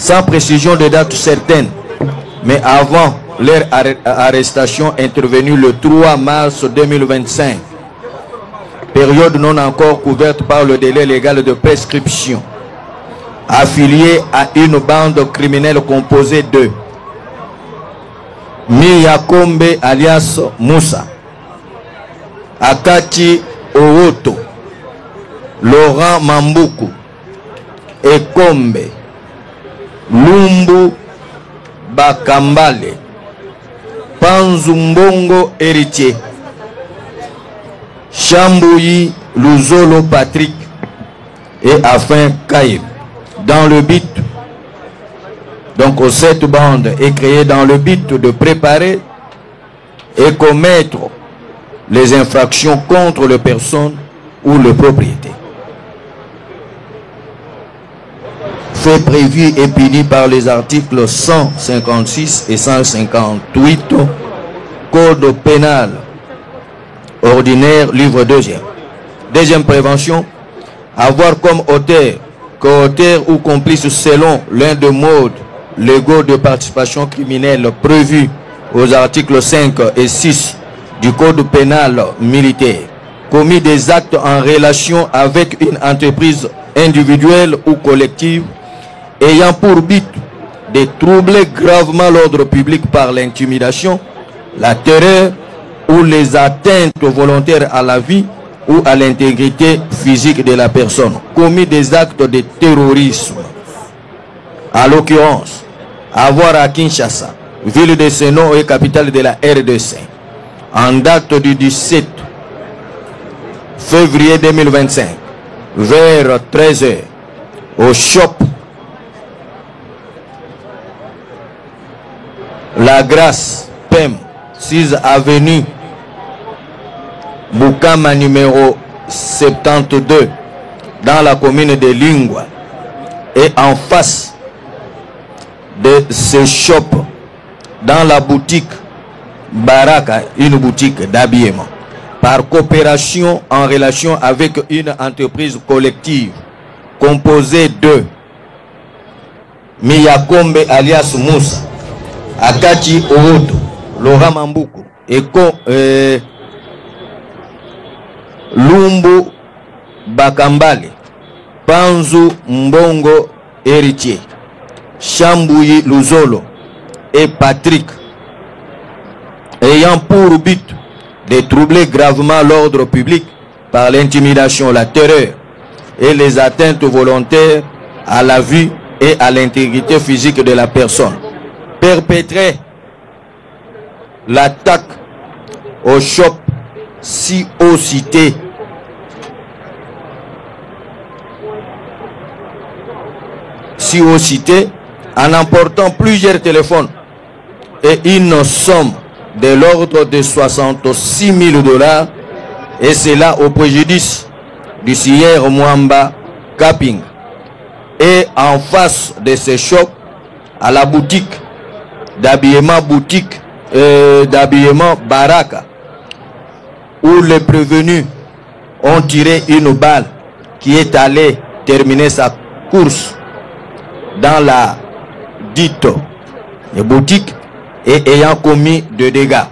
sans précision de date certaine, mais avant leur arrestation intervenue le 3 mars 2025, période non encore couverte par le délai légal de prescription, affiliés à une bande criminelle composée de Miyakombe alias Moussa, Akati Owoto, Laurent Mambuku, Ekombe, Lumbu Bakambale, Panzumbongo Héritier, Chambouyi Luzolo Patrick et Afin Kaïm. Dans le but, donc cette bande est créée dans le but de préparer et commettre les infractions contre les personnes ou les propriétés. Fait prévu et puni par les articles 156 et 158 Code pénal ordinaire, livre 2e. Deuxième prévention, avoir comme auteur, co-auteur ou complice selon l'un des modes légaux de participation criminelle prévus aux articles 5 et 6 du Code pénal militaire, commis des actes en relation avec une entreprise individuelle ou collective ayant pour but de troubler gravement l'ordre public par l'intimidation, la terreur ou les atteintes volontaires à la vie ou à l'intégrité physique de la personne, commis des actes de terrorisme. À l'occurrence, avoir à Kinshasa, ville de Seno et capitale de la RDC, en date du 17 février 2025, vers 13h, au shop La Grâce, PEM, 6 avenue Bukama numéro 72, dans la commune de Lingwa, et en face de ce shop, dans la boutique Baraka, une boutique d'habillement, par coopération en relation avec une entreprise collective composée de Miyakombe alias Moussa, Akati Owoto, Laurent Mambuku, Lumbu Bakambale, Panzu Mbongo Héritier, Chambouyi Luzolo et Patrick, ayant pour but de troubler gravement l'ordre public par l'intimidation, la terreur et les atteintes volontaires à la vie et à l'intégrité physique de la personne, perpétrer l'attaque au shop CIO-Cité en emportant plusieurs téléphones et une somme de l'ordre de 66 000 $, et cela au préjudice du sieur Mwamba Kaping. Et en face de ce shop, à la boutique d'habillement Baraka, où les prévenus ont tiré une balle qui est allée terminer sa course dans la dite boutique et ayant commis de dégâts.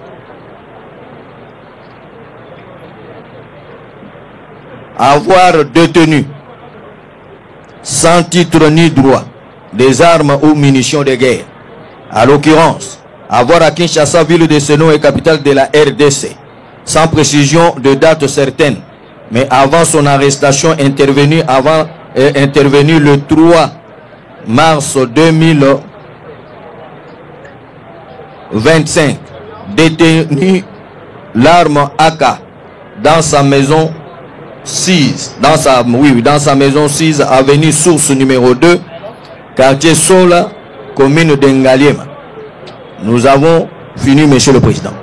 Avoir détenu sans titre ni droit des armes ou munitions de guerre, à l'occurrence avoir à Kinshasa, ville de Seno et capitale de la RDC, sans précision de date certaine, mais avant son arrestation intervenue le 3 mars 2025, détenu l'arme AK dans sa maison 6, dans sa maison 6, avenue Source numéro 2, quartier Sola, commune d'Engaliema. Nous avons fini, Monsieur le Président.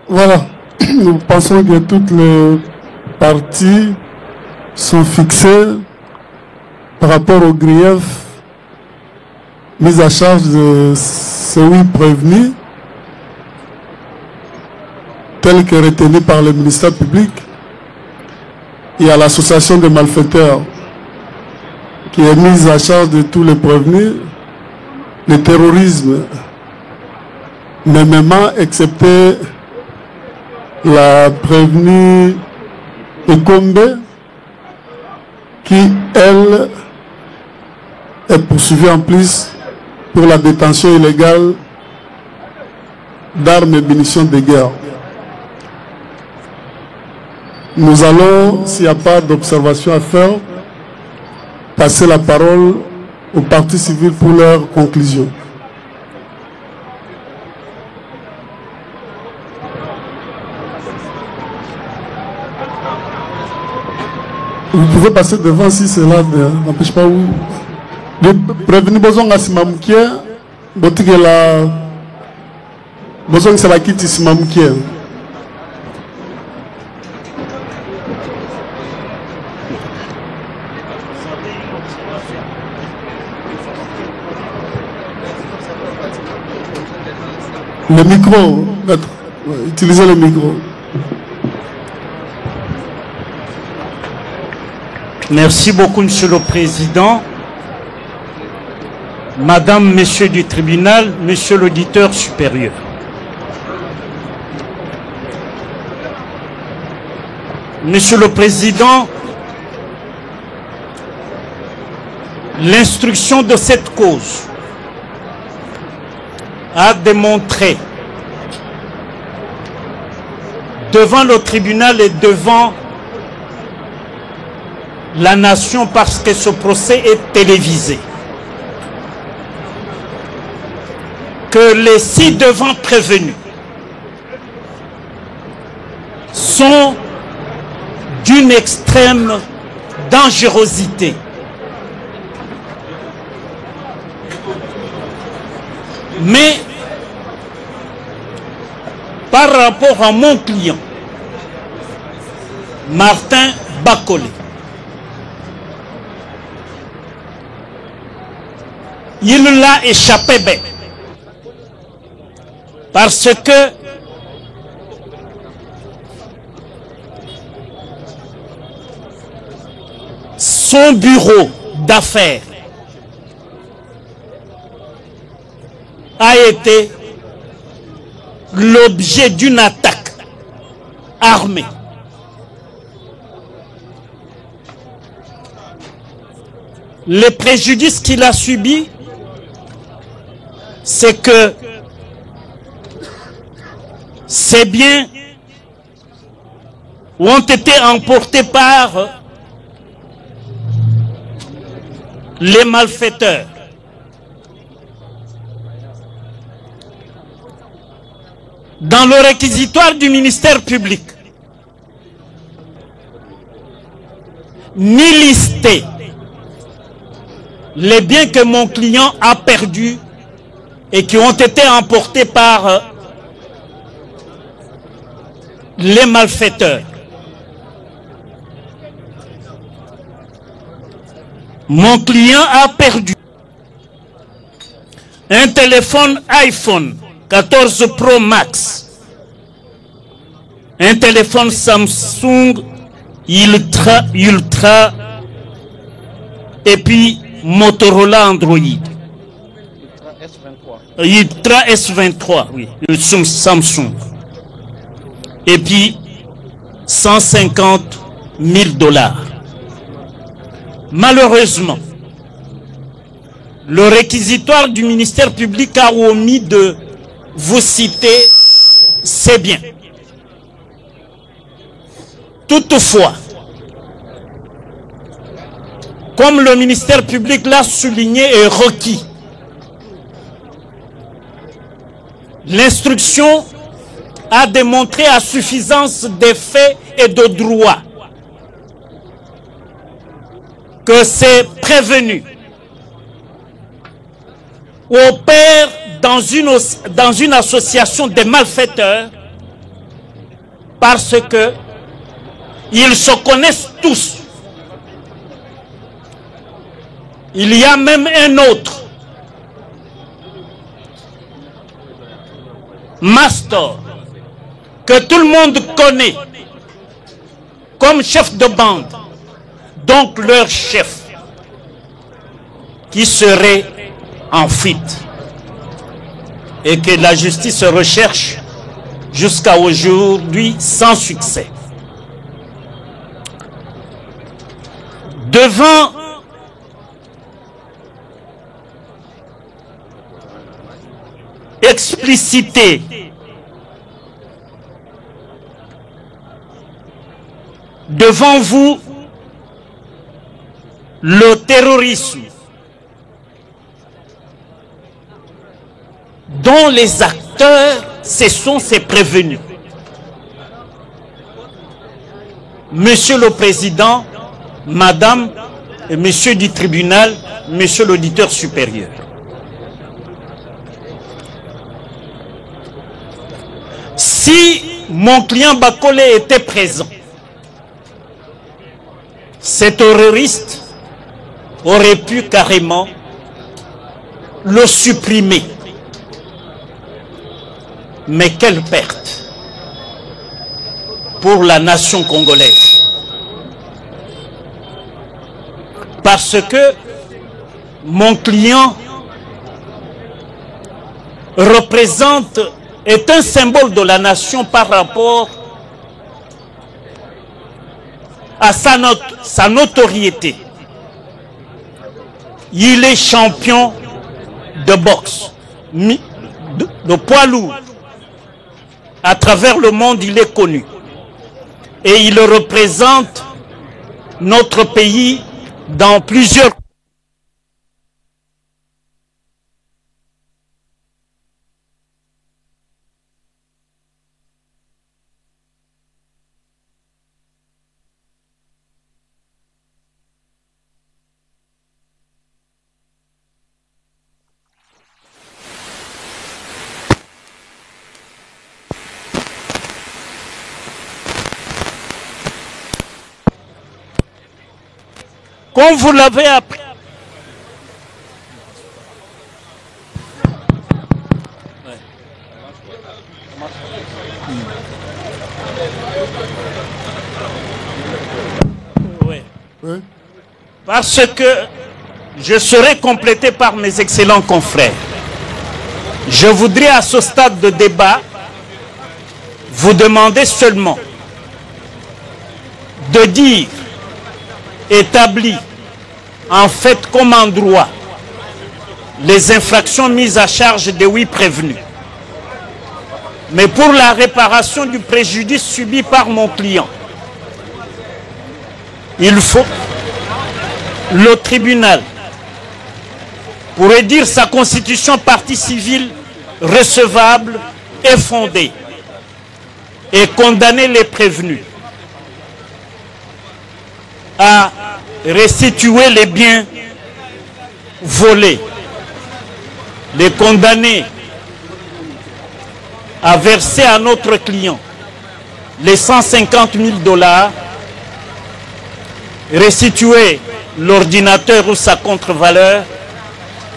Voilà, nous pensons que toutes les parties sont fixées par rapport aux griefs mis à charge de ces 8 prévenus, tels que retenus par le ministère public et à l'association des malfaiteurs qui est mise à charge de tous les prévenus, le terrorisme, MMA, excepté la prévenue Ekombe, qui, elle, est poursuivie en plus pour la détention illégale d'armes et munitions de guerre. Nous allons, s'il n'y a pas d'observation à faire, passer la parole aux parties civiles pour leur conclusion. Vous pouvez passer devant si cela n'empêche pas vous. Prévenez besoin à Simamouké, Botigela, besoin de la quitte Simamouké. Le micro, utilisez le micro. Merci beaucoup, Monsieur le Président. Madame, Monsieur du tribunal, Monsieur l'auditeur supérieur. Monsieur le Président, l'instruction de cette cause a démontré devant le tribunal et devant la nation, parce que ce procès est télévisé, que les ci-devant prévenus sont d'une extrême dangerosité. Mais par rapport à mon client, Martin Bakolé, il l'a échappé bête. Parce que son bureau d'affaires a été l'objet d'une attaque armée. Le préjudice qu'il a subi, c'est que ces biens ont été emportés par les malfaiteurs. Dans le réquisitoire du ministère public, ni listé les biens que mon client a perdus et qui ont été emportés par les malfaiteurs. Mon client a perdu un téléphone iPhone 14 Pro Max, un téléphone Samsung Ultra et puis Motorola Android. Ultra S23, oui, Samsung. Et puis 150 000 $. Malheureusement, le réquisitoire du ministère public a omis de vous citer ces biens. Toutefois, comme le ministère public l'a souligné et requis, l'instruction a démontré à suffisance des faits et de droits que ces prévenus opèrent dans une association de malfaiteurs parce que ils se connaissent tous. Il y a même un autre, Master, que tout le monde connaît comme chef de bande, donc leur chef. qui serait en fuite et que la justice recherche jusqu'à aujourd'hui sans succès. Devant expliciter devant vous le terrorisme dont les acteurs, ce sont ces prévenus. Monsieur le Président, Madame et Monsieur du tribunal, Monsieur l'auditeur supérieur. Si mon client Bakole était présent, ces terroristes auraient pu carrément le supprimer. Mais quelle perte pour la nation congolaise. Parce que mon client représente, est un symbole de la nation par rapport à sa notoriété. Il est champion de boxe, de poids lourd. À travers le monde, il est connu. Et il représente notre pays dans plusieurs... Comme vous l'avez appris. Oui. Oui. Parce que je serai complété par mes excellents confrères. Je voudrais à ce stade de débat vous demander seulement de dire établi en fait comme en droit les infractions mises à charge des 8 prévenus. Mais pour la réparation du préjudice subi par mon client, il faut le tribunal pourrait dire sa constitution partie civile recevable et fondée et condamner les prévenus à restituer les biens volés, les condamner à verser à notre client les 150 000 $, restituer l'ordinateur ou sa contre-valeur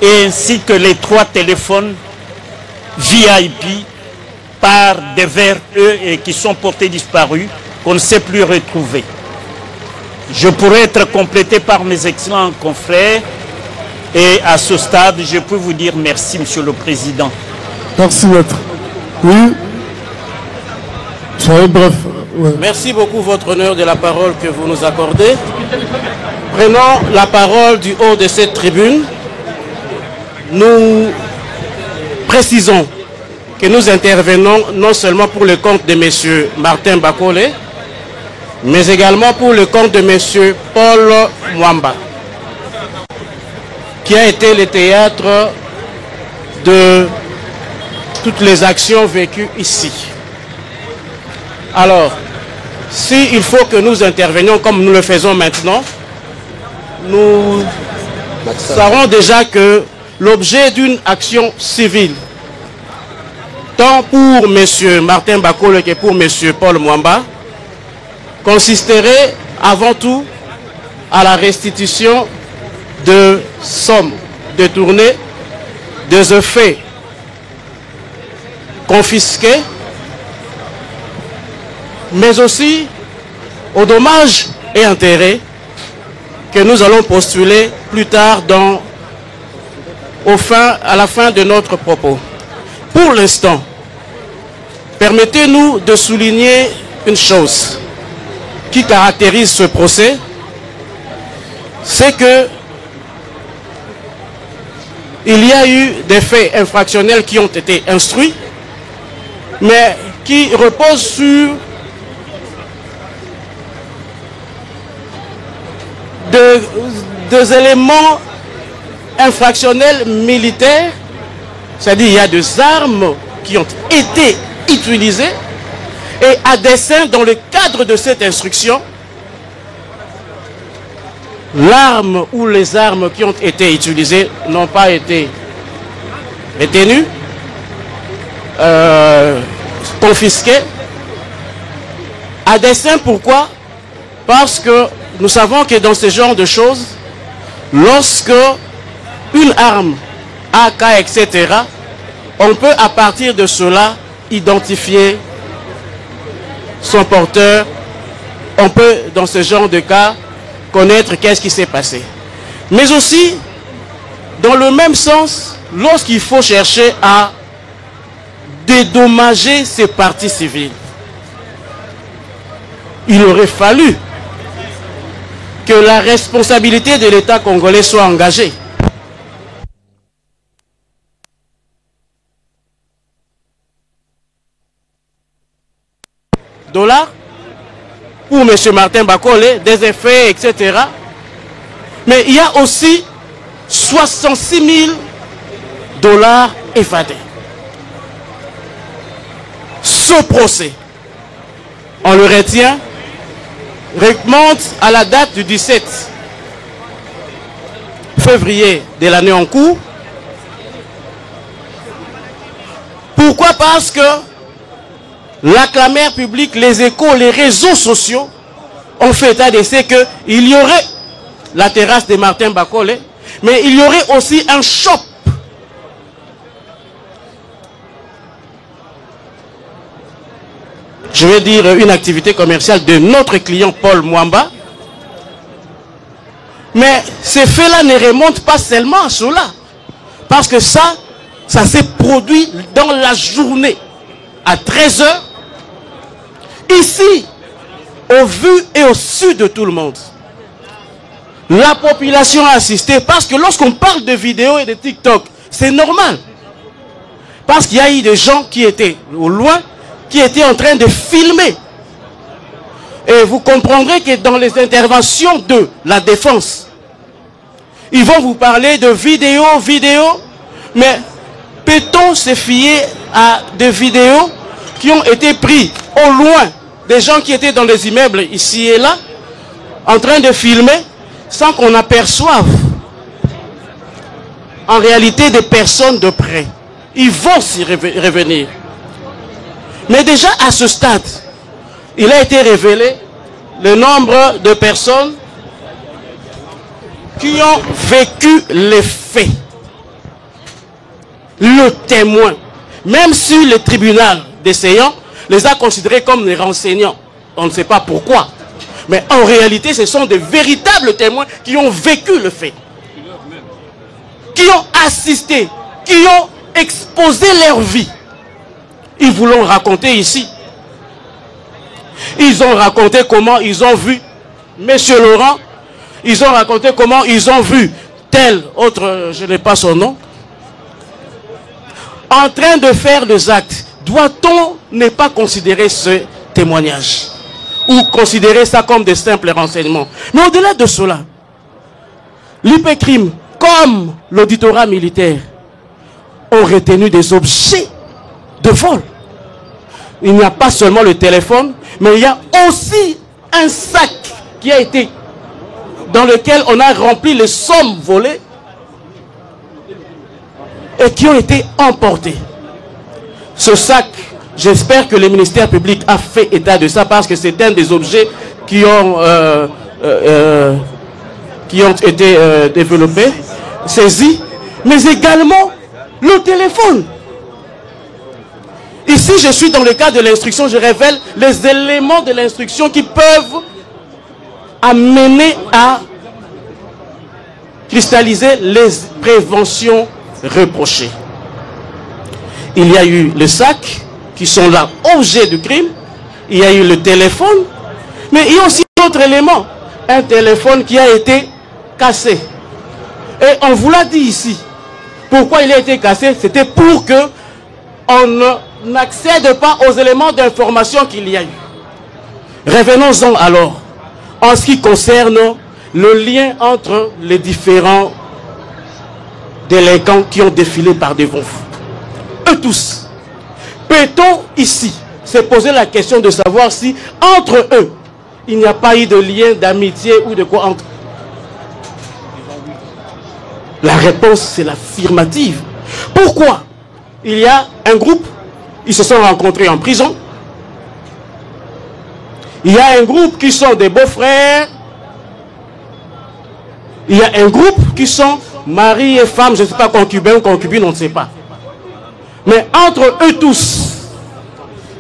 et ainsi que les 3 téléphones VIP par des vers et qui sont portés disparus qu'on ne sait plus retrouver. Je pourrais être complété par mes excellents confrères et à ce stade, je peux vous dire merci, Monsieur le Président. Merci, maître. Oui. Soyez bref. Ouais. Merci beaucoup, Votre Honneur, de la parole que vous nous accordez. Prenons la parole du haut de cette tribune. Nous précisons que nous intervenons non seulement pour le compte de M. Martin Bakole, mais également pour le compte de M. Paul Mwamba, qui a été le théâtre de toutes les actions vécues ici. Alors, s'il faut que nous intervenions comme nous le faisons maintenant, nous savons déjà que l'objet d'une action civile, tant pour M. Martin Bakole que pour M. Paul Mwamba, consisterait avant tout à la restitution de sommes détournées, des effets confisqués, mais aussi aux dommages et intérêts que nous allons postuler plus tard dans à la fin de notre propos. Pour l'instant, permettez-nous de souligner une chose qui caractérise ce procès, c'est que il y a eu des faits infractionnels qui ont été instruits, mais qui reposent sur des éléments infractionnels militaires, c'est-à-dire il y a des armes qui ont été utilisées et à dessein dans le cadre de cette instruction, l'arme ou les armes qui ont été utilisées n'ont pas été retenues, confisquées. À dessein, pourquoi? Parce que nous savons que dans ce genre de choses, lorsque une arme, AK, etc., on peut à partir de cela identifier son porteur. On peut, dans ce genre de cas, connaître qu'est-ce qui s'est passé. Mais aussi, dans le même sens, lorsqu'il faut chercher à dédommager ces parties civiles, il aurait fallu que la responsabilité de l'État congolais soit engagée. Dollars pour M. Martin Bakole, des effets, etc. Mais il y a aussi 66 000 $ évadés. Ce procès, on le retient, remonte à la date du 17 février de l'année en cours. Pourquoi? Parce que l'acclameur public, les échos, les réseaux sociaux ont fait état d'essai qu'il y aurait la terrasse de Martin Bakole, mais il y aurait aussi un shop. Je vais dire une activité commerciale de notre client Paul Mwamba. Mais ces faits-là ne remontent pas seulement à cela. Parce que ça s'est produit dans la journée à 13 h. Ici, au vu et au su de tout le monde. La population a assisté parce que lorsqu'on parle de vidéos et de TikTok, c'est normal. Parce qu'il y a eu des gens qui étaient au loin, qui étaient en train de filmer. Et vous comprendrez que dans les interventions de la défense, ils vont vous parler de vidéos, mais peut-on se fier à des vidéos qui ont été prises au loin des gens qui étaient dans les immeubles ici et là, en train de filmer, sans qu'on aperçoive en réalité des personnes de près? Ils vont s'y revenir. Mais déjà à ce stade, il a été révélé le nombre de personnes qui ont vécu les faits. Le témoin, même si le tribunal d'essayant les a considérés comme des renseignants. On ne sait pas pourquoi. Mais en réalité, ce sont de véritables témoins qui ont vécu le fait. Qui ont assisté, qui ont exposé leur vie. Ils vous l'ont raconté ici. Ils ont raconté comment ils ont vu M. Laurent. Ils ont raconté comment ils ont vu tel autre, je n'ai pas son nom, en train de faire des actes. Doit-on ne pas considérer ce témoignage ou considérer ça comme des simples renseignements? Mais au-delà de cela, l'IPCRIM comme l'auditorat militaire ont retenu des objets de vol. Il n'y a pas seulement le téléphone, mais il y a aussi un sac qui a été dans lequel on a rempli les sommes volées et qui ont été emportées. Ce sac, j'espère que le ministère public a fait état de ça parce que c'est un des objets qui ont été développés, saisis, mais également le téléphone. Ici, je suis dans le cadre de l'instruction, je révèle les éléments de l'instruction qui peuvent amener à cristalliser les préventions reprochés. Il y a eu les sacs qui sont là, objet du crime. Il y a eu le téléphone. Mais il y a aussi d'autres éléments. Un téléphone qui a été cassé. Et on vous l'a dit ici. Pourquoi il a été cassé? C'était pour que on n'accède pas aux éléments d'information qu'il y a eu. Revenons-en alors en ce qui concerne le lien entre les différents délinquants qui ont défilé par devant vous. Eux tous. Peut-on ici se poser la question de savoir si entre eux, il n'y a pas eu de lien d'amitié ou de quoi entre eux? La réponse, c'est l'affirmative. Pourquoi? Il y a un groupe, ils se sont rencontrés en prison. Il y a un groupe qui sont des beaux-frères. Il y a un groupe qui sont mari et femme, je ne sais pas, concubin ou concubine, on ne sait pas. Mais entre eux tous,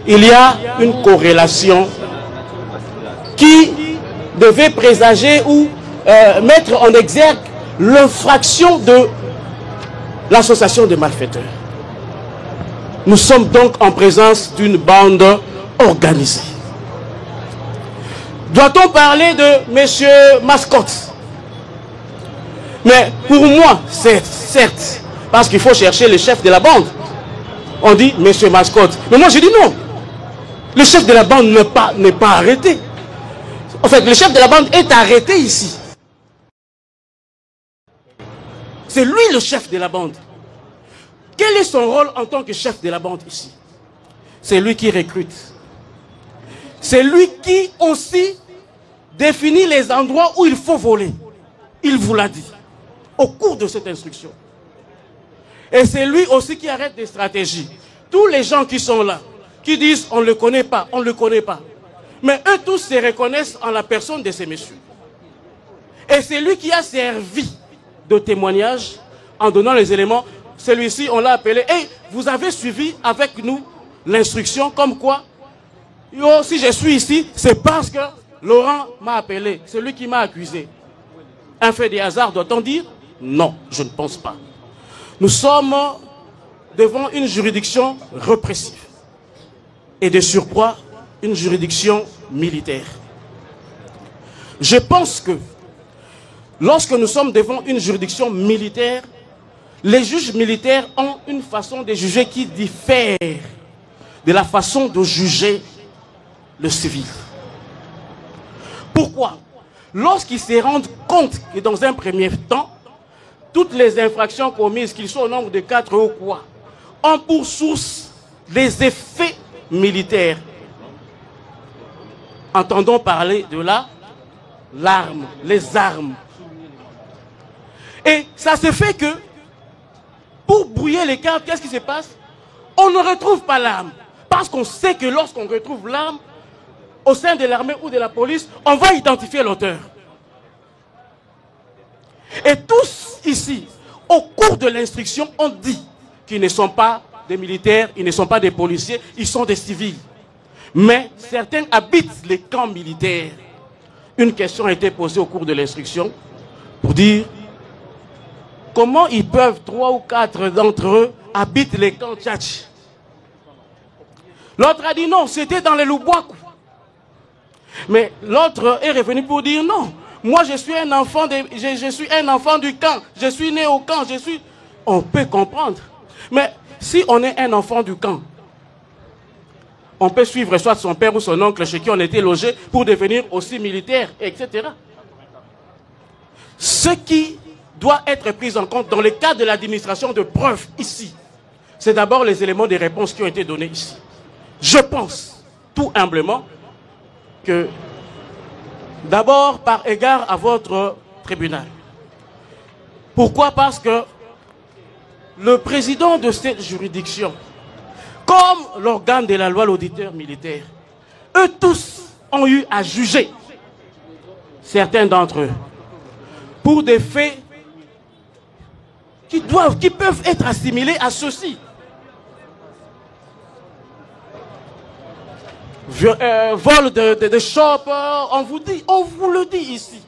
il y a une corrélation qui devait présager ou mettre en exergue l'infraction de l'association de malfaiteurs. Nous sommes donc en présence d'une bande organisée. Doit-on parler de monsieur Mascotte? Mais pour moi, certes, parce qu'il faut chercher le chef de la bande. On dit monsieur Mascotte. Mais moi je dis non. Le chef de la bande n'est pas arrêté. En fait, le chef de la bande est arrêté ici. C'est lui le chef de la bande. Quel est son rôle en tant que chef de la bande ici? C'est lui qui recrute. C'est lui qui aussi définit les endroits où il faut voler. Il vous l'a dit au cours de cette instruction. Et c'est lui aussi qui arrête des stratégies. Tous les gens qui sont là, qui disent on ne le connaît pas, on ne le connaît pas. Mais eux tous se reconnaissent en la personne de ces messieurs. Et c'est lui qui a servi de témoignage en donnant les éléments. Celui-ci, on l'a appelé. Et vous avez suivi avec nous l'instruction comme quoi, yo, si je suis ici, c'est parce que Laurent m'a appelé. C'est lui qui m'a accusé. Un fait de hasard, doit-on dire? Non, je ne pense pas. Nous sommes devant une juridiction répressive. Et de surcroît, une juridiction militaire. Je pense que lorsque nous sommes devant une juridiction militaire, les juges militaires ont une façon de juger qui diffère de la façon de juger le civil. Pourquoi? Lorsqu'ils se rendent compte que dans un premier temps, toutes les infractions commises, qu'ils soient au nombre de 4 ou quoi, ont pour source les effets militaires. Entendons parler de l'arme, les armes. Et ça se fait que, pour brouiller les cartes, qu'est-ce qui se passe? On ne retrouve pas l'arme. Parce qu'on sait que lorsqu'on retrouve l'arme, au sein de l'armée ou de la police, on va identifier l'auteur. Et tous ici, au cours de l'instruction, on dit qu'ils ne sont pas des militaires, ils ne sont pas des policiers, ils sont des civils. Mais certains habitent les camps militaires. Une question a été posée au cours de l'instruction pour dire comment ils peuvent, 3 ou 4 d'entre eux, habitent les camps tchatch. L'autre a dit non, c'était dans les Loubouakou. Mais l'autre est revenu pour dire non. Moi, je suis un enfant du camp. Je suis né au camp. On peut comprendre. Mais si on est un enfant du camp, on peut suivre soit son père ou son oncle chez qui on était logé pour devenir aussi militaire, etc. Ce qui doit être pris en compte dans le cas de l'administration de preuves ici, c'est d'abord les éléments de réponse qui ont été donnés ici. Je pense, tout humblement, que d'abord par égard à votre tribunal. Pourquoi? Parce que le président de cette juridiction, comme l'organe de la loi, l'auditeur militaire, eux tous ont eu à juger certains d'entre eux pour des faits qui peuvent être assimilés à ceci. Vol de shop, on vous le dit ici.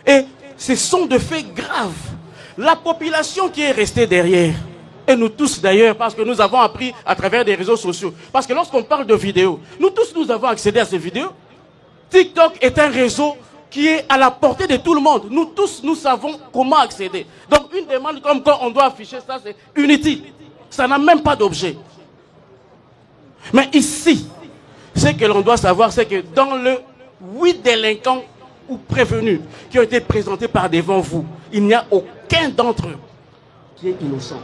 Et ce sont des faits graves. la population qui est restée derrière, et nous tous d'ailleurs, parce que nous avons appris à travers des réseaux sociaux, parce que lorsqu'on parle de vidéos, nous tous nous avons accédé à ces vidéos. TikTok est un réseau qui est à la portée de tout le monde. Nous tous, nous savons comment accéder. Donc une demande comme quand on doit afficher ça, c'est inutile. Ça n'a même pas d'objet. Mais ici, ce que l'on doit savoir, c'est que dans le 8 délinquants ou prévenus qui ont été présentés par devant vous, il n'y a aucun d'entre eux qui est innocent.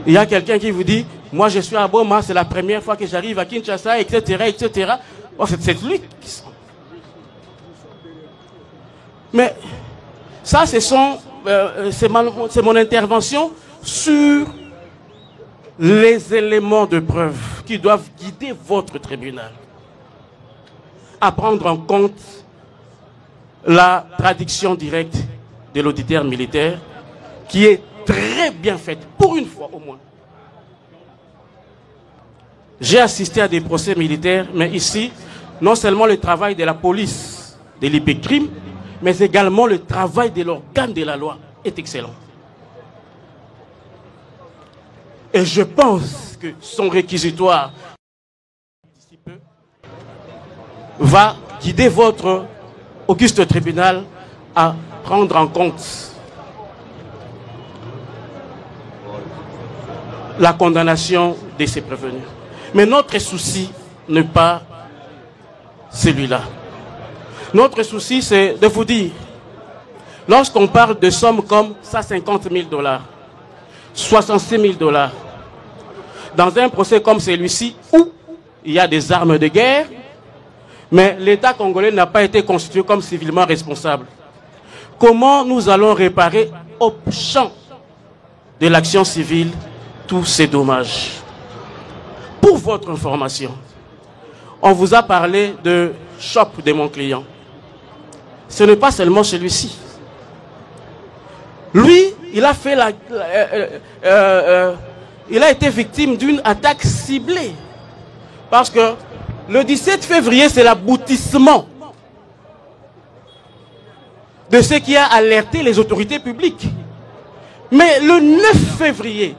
Il y a quelqu'un qui vous dit, moi je suis à Boma, c'est la première fois que j'arrive à Kinshasa, etc., etc. Oh, c'est lui qui sent. Mais ça, c'est mon intervention sur les éléments de preuve qui doivent guider votre tribunal à prendre en compte la traduction directe de l'auditeur militaire qui est très bien faite, pour une fois au moins. J'ai assisté à des procès militaires, mais ici, non seulement le travail de la police, de l'IPCRIM, mais également le travail de l'organe de la loi est excellent. Et je pense que son réquisitoire va guider votre auguste tribunal à prendre en compte la condamnation de ces prévenus. Mais notre souci n'est pas celui-là. Notre souci, c'est de vous dire, lorsqu'on parle de sommes comme 150 000 $, 66 000 $, dans un procès comme celui-ci, où il y a des armes de guerre, mais l'État congolais n'a pas été constitué comme civilement responsable, comment nous allons réparer au champ de l'action civile tous ces dommages? Pour votre information, on vous a parlé de shop de mon client. Ce n'est pas seulement celui-ci. Lui, il a fait il a été victime d'une attaque ciblée. Parce que le 17 février, c'est l'aboutissement de ce qui a alerté les autorités publiques. Mais le 9 février,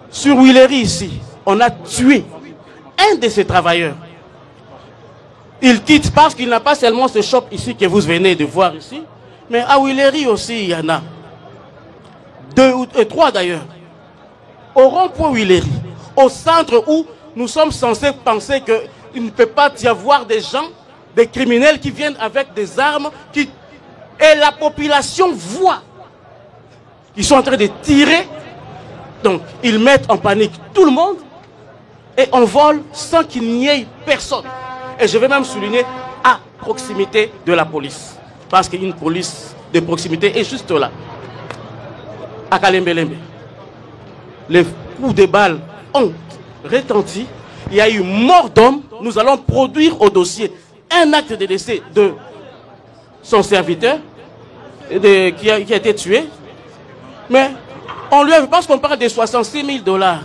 sur Willery ici, on a tué un de ces travailleurs. Il quitte parce qu'il n'a pas seulement ce shop ici que vous venez de voir ici, mais à Willery aussi, il y en a. 2 ou 3 d'ailleurs. Au rond-point Willery, au centre où nous sommes censés penser qu'il ne peut pas y avoir des gens, des criminels qui viennent avec des armes, et la population voit qu'ils sont en train de tirer. Donc, ils mettent en panique tout le monde et on vole sans qu'il n'y ait personne. Et je vais même souligner à proximité de la police. Parce qu'une police de proximité est juste là. À Kalembelembe. Les coups de balles ont retenti. Il y a eu mort d'homme. Nous allons produire au dossier un acte de décès de son serviteur qui a été tué. Mais on lui a vu, parce qu'on parle de 66 000 $.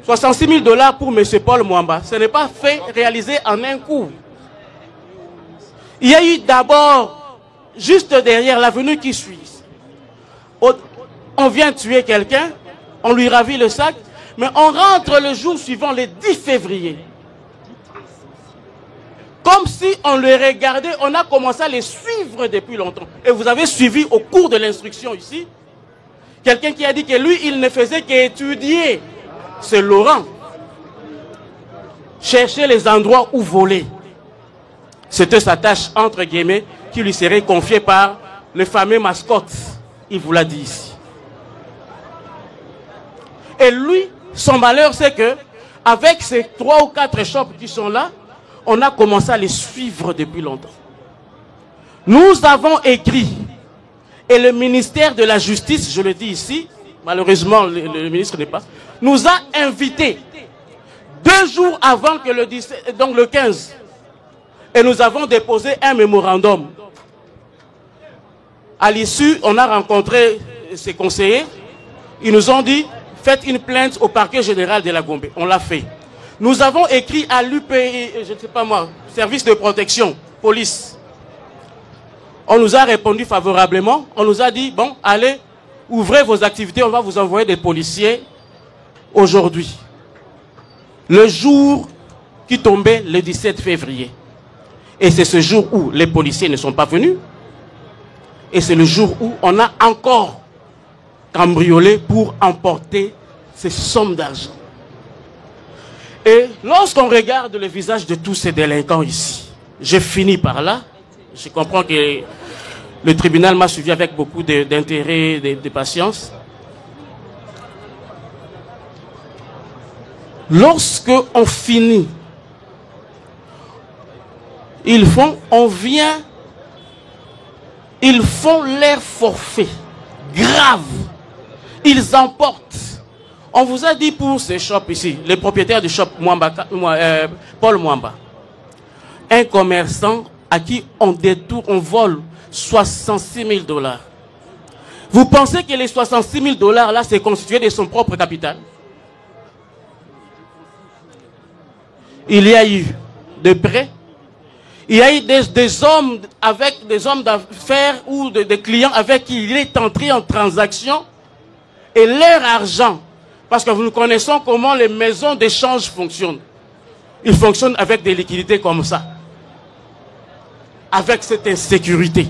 66 000 $ pour M. Paul Mwamba. Ce n'est pas fait, réalisé en un coup. Il y a eu d'abord, juste derrière l'avenue qui suit, on vient tuer quelqu'un, on lui ravit le sac, mais on rentre le jour suivant, le 10 février. Comme si on les regardait, on a commencé à les suivre depuis longtemps. Et vous avez suivi au cours de l'instruction ici, quelqu'un qui a dit que lui, il ne faisait qu'étudier. C'est Laurent. Chercher les endroits où voler. C'était sa tâche, entre guillemets, qui lui serait confiée par le fameux mascotte. Il vous l'a dit ici. Et lui, son malheur, c'est que, avec ces 3 ou 4 shops qui sont là, on a commencé à les suivre depuis longtemps. Nous avons écrit, et le ministère de la Justice, je le dis ici, malheureusement le ministre n'est pas, nous a invités 2 jours avant que le 17, donc le 15, et nous avons déposé un mémorandum. À l'issue, on a rencontré ses conseillers, ils nous ont dit, faites une plainte au parquet général de la Gombe. On l'a fait. Nous avons écrit à l'UPI, je ne sais pas moi, service de protection, police. On nous a répondu favorablement. On nous a dit, bon, allez, ouvrez vos activités, on va vous envoyer des policiers aujourd'hui. Le jour qui tombait le 17 février. Et c'est ce jour où les policiers ne sont pas venus. Et c'est le jour où on a encore cambriolé pour emporter ces sommes d'argent. Et lorsqu'on regarde le visage de tous ces délinquants ici, je finis par là. Je comprends que le tribunal m'a suivi avec beaucoup d'intérêt et de patience. Lorsque on finit, ils font leur forfait grave. Ils emportent. On vous a dit pour ces shops ici, les propriétaires du shop Paul Mwamba, un commerçant à qui on vole 66 000 $. Vous pensez que les 66 000 $ là, c'est constitué de son propre capital? Il y a eu des prêts, il y a eu des hommes d'affaires ou des clients avec qui il est entré en transaction et leur argent, parce que nous connaissons comment les maisons d'échange fonctionnent. Ils fonctionnent avec des liquidités comme ça, avec cette insécurité.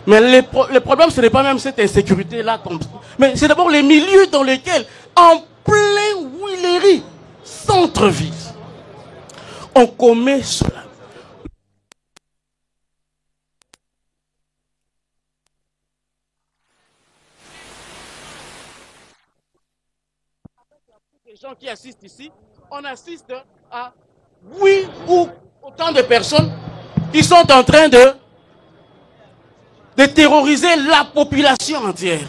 Mais le problème, ce n'est pas même cette insécurité-là, mais c'est d'abord les milieux dans lesquels, en plein Willery, centre-ville, on commet cela. Les gens qui assistent ici, on assiste à 8 ou autant de personnes qui sont en train de terroriser la population entière.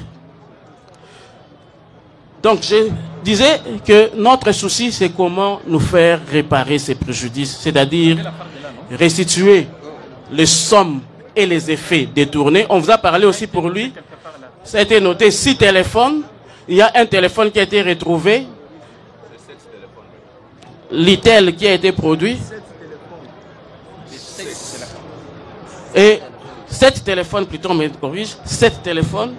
Donc je disais que notre souci, c'est comment nous faire réparer ces préjudices, c'est-à-dire restituer les sommes et les effets détournés. On vous a parlé aussi pour lui, ça a été noté 6 téléphones, il y a un téléphone qui a été retrouvé, l'ITEL qui a été produit, et 7 téléphones, plutôt, on me corrige, 7 téléphones,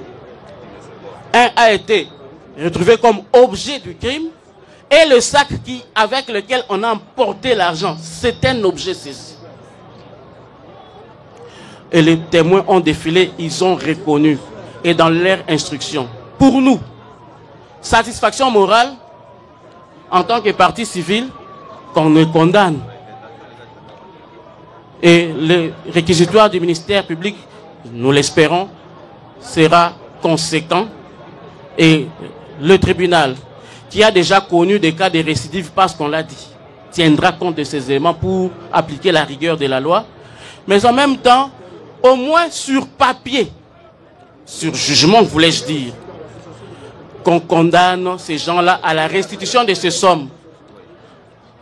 un a été retrouvé comme objet du crime, et le sac avec lequel on a emporté l'argent, c'est un objet saisi. Et les témoins ont défilé, ils ont reconnu, et dans leur instruction. Pour nous, satisfaction morale, en tant que partie civile, qu'on ne condamne. Et le réquisitoire du ministère public, nous l'espérons, sera conséquent. Et le tribunal, qui a déjà connu des cas de récidive, parce qu'on l'a dit, tiendra compte de ces éléments pour appliquer la rigueur de la loi. Mais en même temps, au moins sur papier, sur jugement, voulais-je dire, qu'on condamne ces gens-là à la restitution de ces sommes.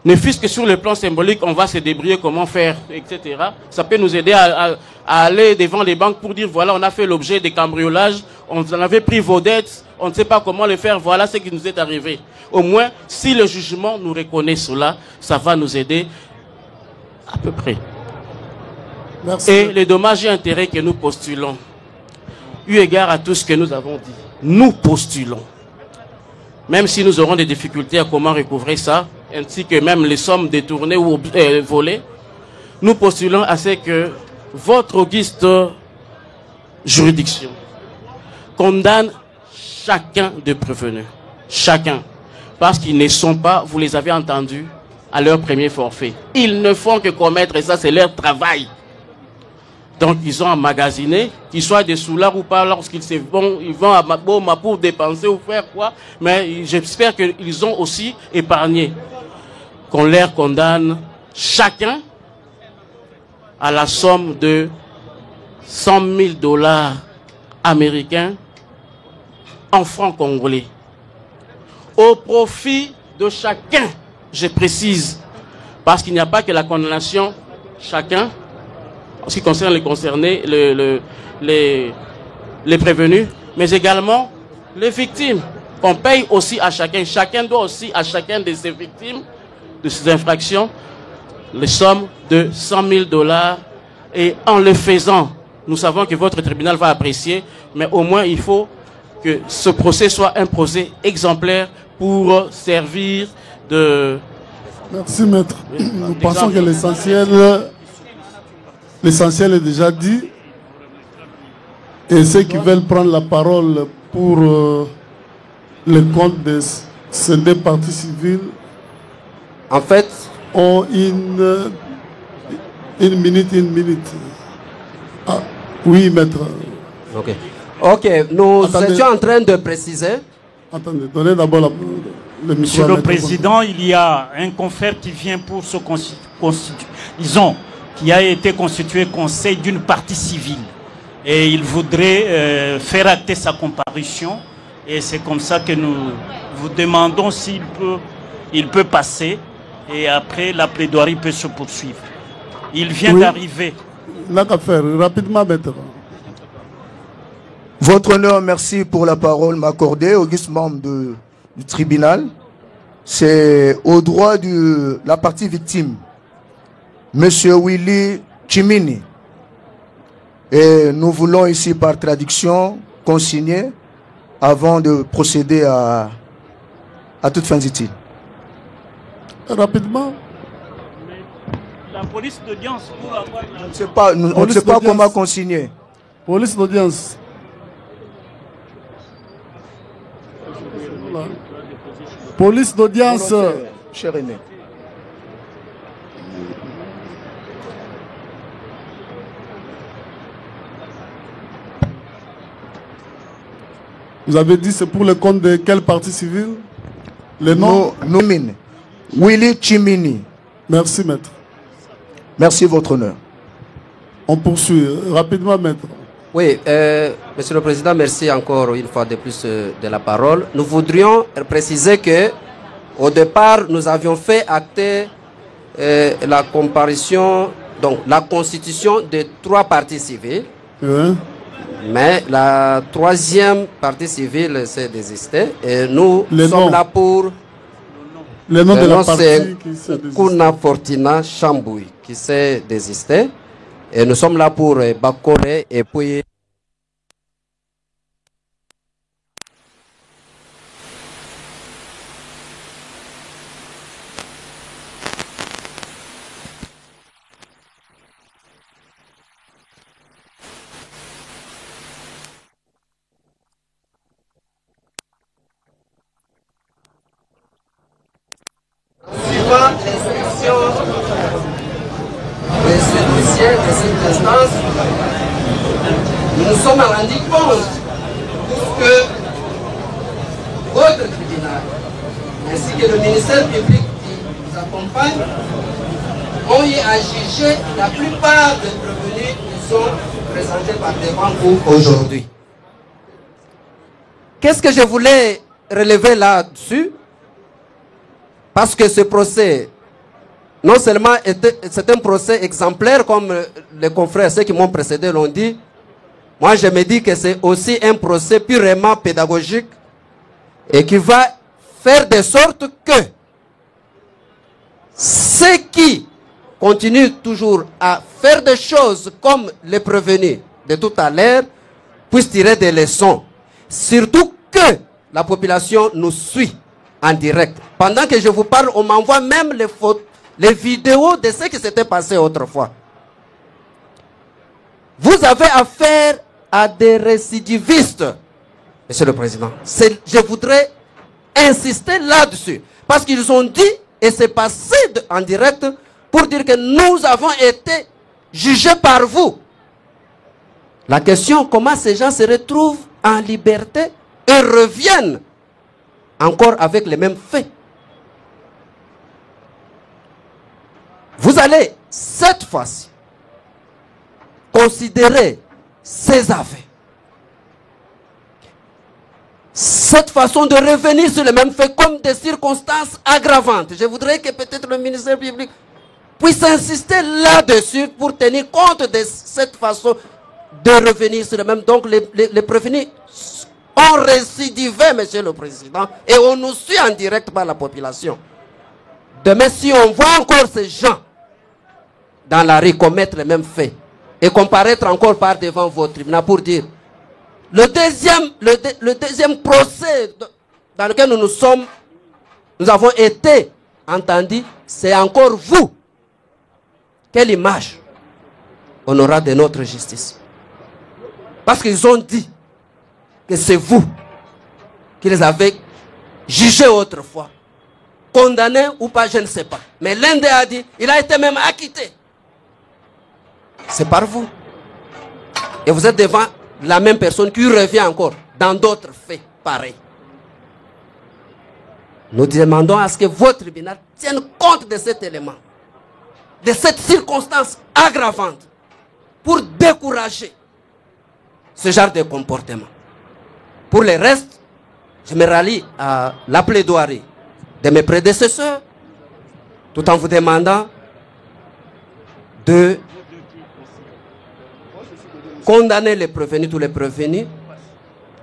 Ne fût-ce que sur le plan symbolique, on va se débrouiller comment faire, etc. Ça peut nous aider à aller devant les banques pour dire, voilà, on a fait l'objet des cambriolages, on en avait pris vos dettes, on ne sait pas comment le faire, voilà ce qui nous est arrivé. Au moins, si le jugement nous reconnaît cela, ça va nous aider à peu près. Merci. Et les dommages et intérêts que nous postulons, eu égard à tout ce que nous avons dit, nous postulons. Même si nous aurons des difficultés à comment recouvrer ça, ainsi que même les sommes détournées ou volées, nous postulons à ce que votre auguste juridiction condamne chacun des prévenus. Chacun. Parce qu'ils ne sont pas, vous les avez entendus, à leur premier forfait. Ils ne font que commettre, et ça c'est leur travail. Donc ils ont emmagasiné, qu'ils soient des soulards ou pas, lorsqu'ils vont à Maboma pour dépenser ou faire quoi, mais j'espère qu'ils ont aussi épargné. Qu'on leur condamne chacun à la somme de 100 000 $ américains en francs congolais. Au profit de chacun, je précise, parce qu'il n'y a pas que la condamnation, chacun, en ce qui concerne les concernés, les prévenus, mais également les victimes. On paye aussi à chacun. Chacun doit aussi à chacun de ces victimes, de ces infractions, les sommes de 100 000 $. Et en le faisant, nous savons que votre tribunal va apprécier, mais au moins il faut que ce procès soit un procès exemplaire pour servir de... Merci, maître. Nous pensons que l'essentiel est déjà dit. Et ceux qui veulent prendre la parole pour le compte de ces deux parties civiles, en fait, ont une minute. Ah, oui, maître. Ok, nous étions en train de préciser. Attendez, donnez d'abord le micro. Monsieur le Président, il y a un confrère qui vient pour se constituer, disons, qui a été constitué conseil d'une partie civile. Et il voudrait faire acter sa comparution. Et c'est comme ça que nous vous demandons s'il peut passer. Et après, la plaidoirie peut se poursuivre. Il vient d'arriver. N'a qu'à faire, rapidement, maître. Votre honneur, merci pour la parole m'accordée, auguste membre du tribunal. C'est au droit de la partie victime, Monsieur Willy Chimini. Et nous voulons ici, par traduction, consigner avant de procéder à toute fin utile. Rapidement. La police d'audience pour avoir... On ne sait pas comment consigner. Police d'audience. Police d'audience. Cher aîné. Vous avez dit c'est pour le compte de quelle partie civile? Le nom? Nomine. Willy Chimini. Merci, maître. Merci, votre honneur. On poursuit. Rapidement, maître. Oui, Monsieur le Président, merci encore une fois de plus de la parole. Nous voudrions préciser que, au départ, nous avions fait acter la comparution, donc la constitution de 3 parties civiles. Mais la 3e partie civile s'est désistée et nous sommes là pour... Le nom de la partie qui s'est désistée. Kuna Fortina Chamboui qui s'est désisté. Et nous sommes là pour Bakore et puis... Suivant l'instruction de ce dossier, de cette instance, nous nous sommes rendus compte que votre tribunal, ainsi que le ministère public qui nous accompagne, ont eu à juger la plupart des prévenus qui sont présentés par devant vous aujourd'hui. Qu'est-ce que je voulais relever là-dessus? Parce que ce procès, non seulement c'est un procès exemplaire, comme les confrères, ceux qui m'ont précédé l'ont dit, moi je me dis que c'est aussi un procès purement pédagogique et qui va faire de sorte que ceux qui continuent toujours à faire des choses comme les prévenus de tout à l'heure puissent tirer des leçons. Surtout que la population nous suit en direct. Pendant que je vous parle, on m'envoie même les vidéos de ce qui s'était passé autrefois. Vous avez affaire à des récidivistes, Monsieur le Président. Je voudrais insister là-dessus. Parce qu'ils ont dit, et c'est passé en direct, pour dire que nous avons été jugés par vous. La question, comment ces gens se retrouvent en liberté et reviennent encore avec les mêmes faits. Vous allez, cette fois-ci, considérer ces affaires. Cette façon de revenir sur les mêmes faits comme des circonstances aggravantes. Je voudrais que peut-être le ministère public puisse insister là-dessus pour tenir compte de cette façon de revenir sur les mêmes. Donc les prévenus ont récidivé, Monsieur le Président, et on nous suit en direct par la population. Demain, si on voit encore ces gens dans la rue commettre les mêmes faits, et comparaître encore par devant votre tribunal pour dire le deuxième procès dans lequel nous avons été entendus, c'est encore vous. Quelle image on aura de notre justice? Parce qu'ils ont dit que c'est vous qui les avez jugés autrefois. Condamnés ou pas, je ne sais pas. Mais l'un d'eux a dit, il a été même acquitté. C'est par vous. Et vous êtes devant la même personne qui revient encore dans d'autres faits pareils. Nous demandons à ce que votre tribunal tienne compte de cet élément, de cette circonstance aggravante, pour décourager ce genre de comportement. Pour le reste, je me rallie à la plaidoirie de mes prédécesseurs, tout en vous demandant de condamner les prévenus, tous les prévenus,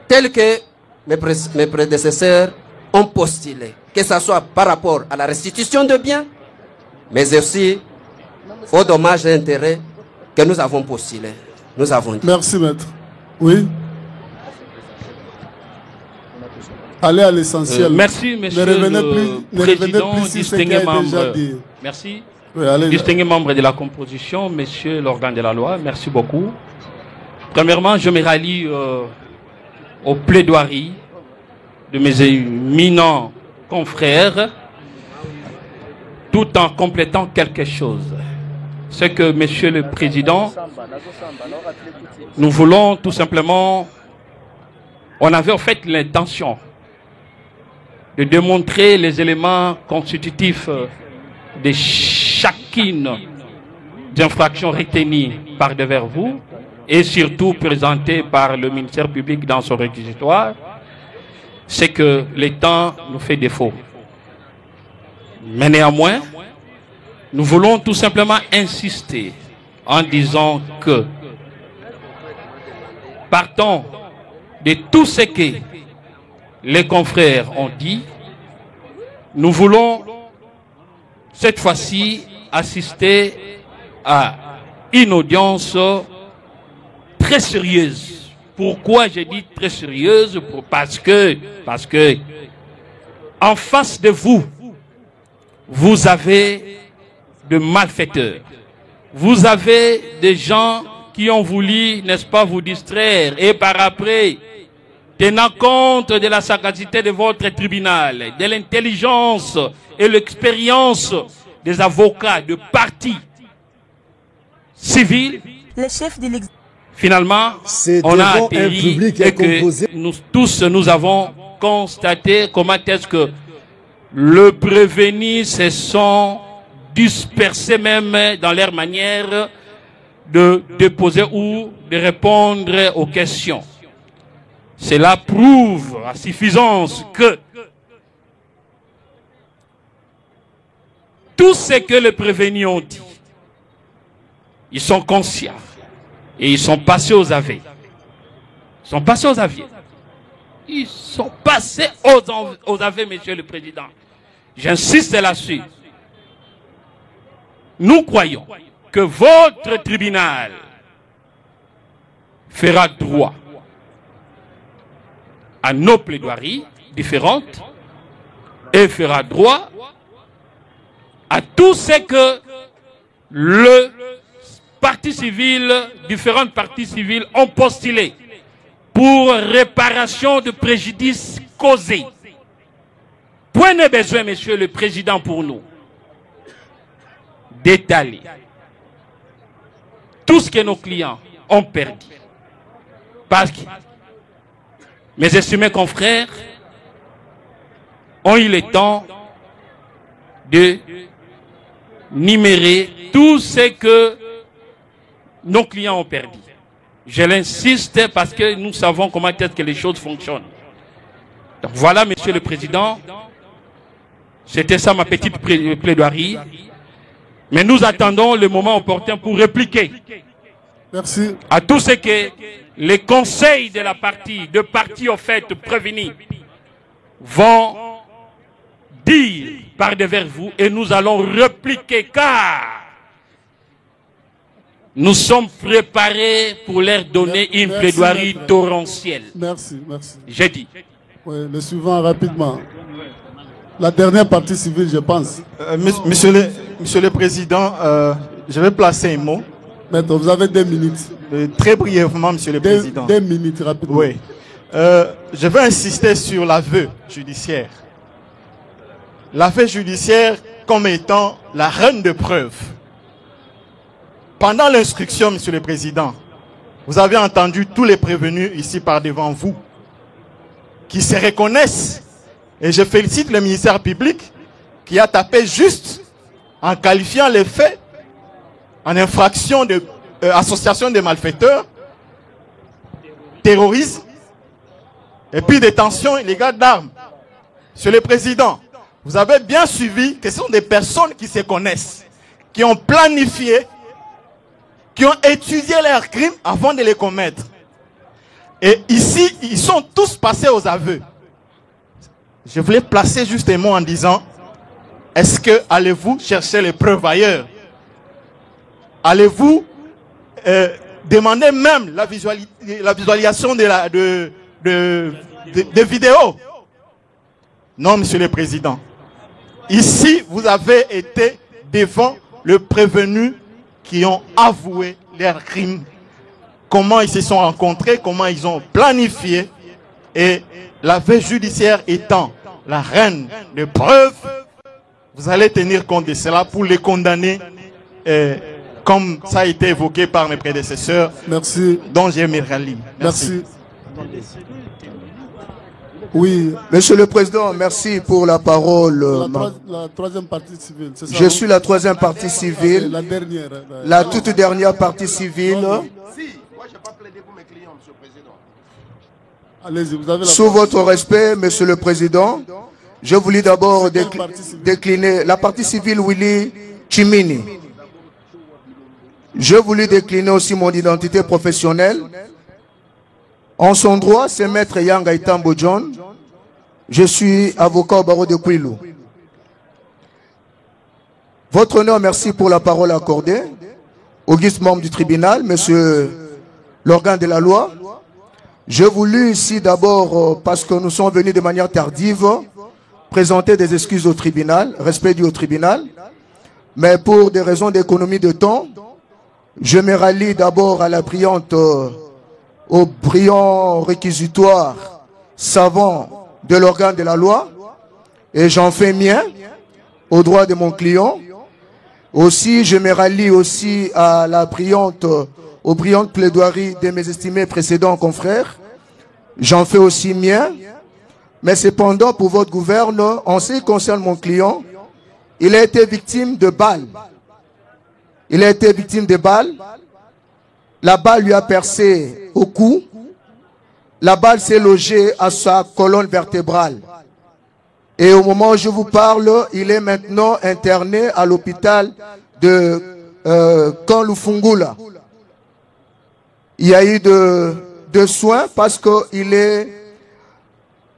tels que mes prédécesseurs ont postulé, que ce soit par rapport à la restitution de biens, mais aussi aux dommages et intérêts que nous avons postulé. Nous avons dit. Merci, maître. Oui. Allez à l'essentiel. Merci, monsieur le président, distingué membre. Merci. Oui, distingué membre de la composition, monsieur l'organe de la loi, merci beaucoup. Premièrement, je me rallie aux plaidoiries de mes éminents confrères, tout en complétant quelque chose. C'est que, monsieur le président, nous voulons tout simplement, on avait en fait l'intention de démontrer les éléments constitutifs de chacune des infractions retenues par devers vous et surtout présentées par le ministère public dans son réquisitoire. C'est que le temps nous fait défaut. Mais néanmoins, nous voulons tout simplement insister en disant que, partant de tout ce que les confrères ont dit, nous voulons cette fois-ci assister à une audience très sérieuse. Pourquoi j'ai dit très sérieuse? Parce que en face de vous, vous avez de malfaiteurs. Vous avez des gens qui ont voulu, n'est-ce pas, vous distraire et par après, tenant compte de la sagacité de votre tribunal, de l'intelligence et l'expérience des avocats de partis civils, les chefs de finalement, on a atterri et que nous tous, nous avons constaté comment est-ce que le prévenu se sont dispersés même dans leur manière de déposer ou de répondre aux questions. Cela prouve à suffisance que tout ce que les prévenus ont dit, ils sont conscients et ils sont passés aux aveux. Ils sont passés aux aveux. Ils sont passés aux aveux, monsieur le président. J'insiste là-dessus. Nous croyons que votre tribunal fera droit à nos plaidoiries différentes et fera droit à tout ce que le parti civil, différentes parties civiles ont postulé pour réparation de préjudices causés. Point de besoin, monsieur le président, pour nous d'étaler tout ce que nos clients ont perdu. Parce que mes estimés confrères ont eu le temps de numérer tout ce que nos clients ont perdu. Je l'insiste parce que nous savons comment est-ce que les choses fonctionnent. Donc voilà, monsieur le président, c'était ça ma petite plaidoirie. Mais nous attendons le moment opportun pour répliquer. Merci. À tout ce que les conseils de la partie, de partis au fait prévenus, vont dire par devers vous et nous allons répliquer car Nous sommes préparés pour leur donner une plaidoirie torrentielle. Merci, merci. J'ai dit. Oui, le suivant rapidement. La dernière partie civile, je pense. Monsieur le Président, je vais placer un mot. Maître, vous avez 2 minutes. Très brièvement, Monsieur le Président. 2 minutes, rapidement. Oui. Je vais insister sur l'aveu judiciaire. L'aveu judiciaire comme étant la reine de preuve. Pendant l'instruction, Monsieur le Président, vous avez entendu tous les prévenus ici par devant vous qui se reconnaissent. Et je félicite le ministère public qui a tapé juste en qualifiant les faits en infraction de association de malfaiteurs, terrorisme et puis détention illégale d'armes. Monsieur le Président, vous avez bien suivi que ce sont des personnes qui se connaissent, qui ont planifié, qui ont étudié leurs crimes avant de les commettre. Et ici, ils sont tous passés aux aveux. Je voulais placer juste un mot en disant, est-ce que allez-vous chercher les preuves ailleurs? Allez-vous demander même la visualisation des vidéos? Non, Monsieur le Président. Ici, vous avez été devant le prévenu qui ont avoué leurs crimes, comment ils se sont rencontrés, comment ils ont planifié, et l'aveu judiciaire étant la reine de preuves, vous allez tenir compte de cela pour les condamner, comme ça a été évoqué par mes prédécesseurs, merci, dont j'ai mes rallies. Merci. Oui. Monsieur le Président, merci pour la parole. La troisième partie civile, c'est ça? Je suis la troisième partie civile. La dernière. La toute dernière partie civile. Si, moi je n'ai pas plaidé pour mes clients, Monsieur le Président. Allez-y, vous avez la Sous votre respect, Monsieur le Président, je voulais d'abord décliner la partie civile Willy Chimini. Je voulais décliner aussi mon identité professionnelle. En son droit, c'est Maître Yanga Itambo John. Je suis avocat au barreau de Kouilou. Votre honneur, merci pour la parole accordée. Auguste, membre du tribunal, monsieur l'organe de la loi. Je voulais ici d'abord, parce que nous sommes venus de manière tardive, présenter des excuses au tribunal, respect dû au tribunal. Mais pour des raisons d'économie de temps, je me rallie d'abord à la brillante... au brillant réquisitoire savant de l'organe de la loi, et j'en fais mien au droit de mon client. Aussi, je me rallie aussi à la aux brillantes plaidoiries de mes estimés précédents confrères. J'en fais aussi mien. Mais cependant, pour votre gouverneur, en ce qui concerne mon client, il a été victime de balles. Il a été victime de balles. La balle lui a percé au cou. La balle s'est logée à sa colonne vertébrale. Et au moment où je vous parle, il est maintenant interné à l'hôpital de Kanlufungula. Il y a eu de soins parce qu'il est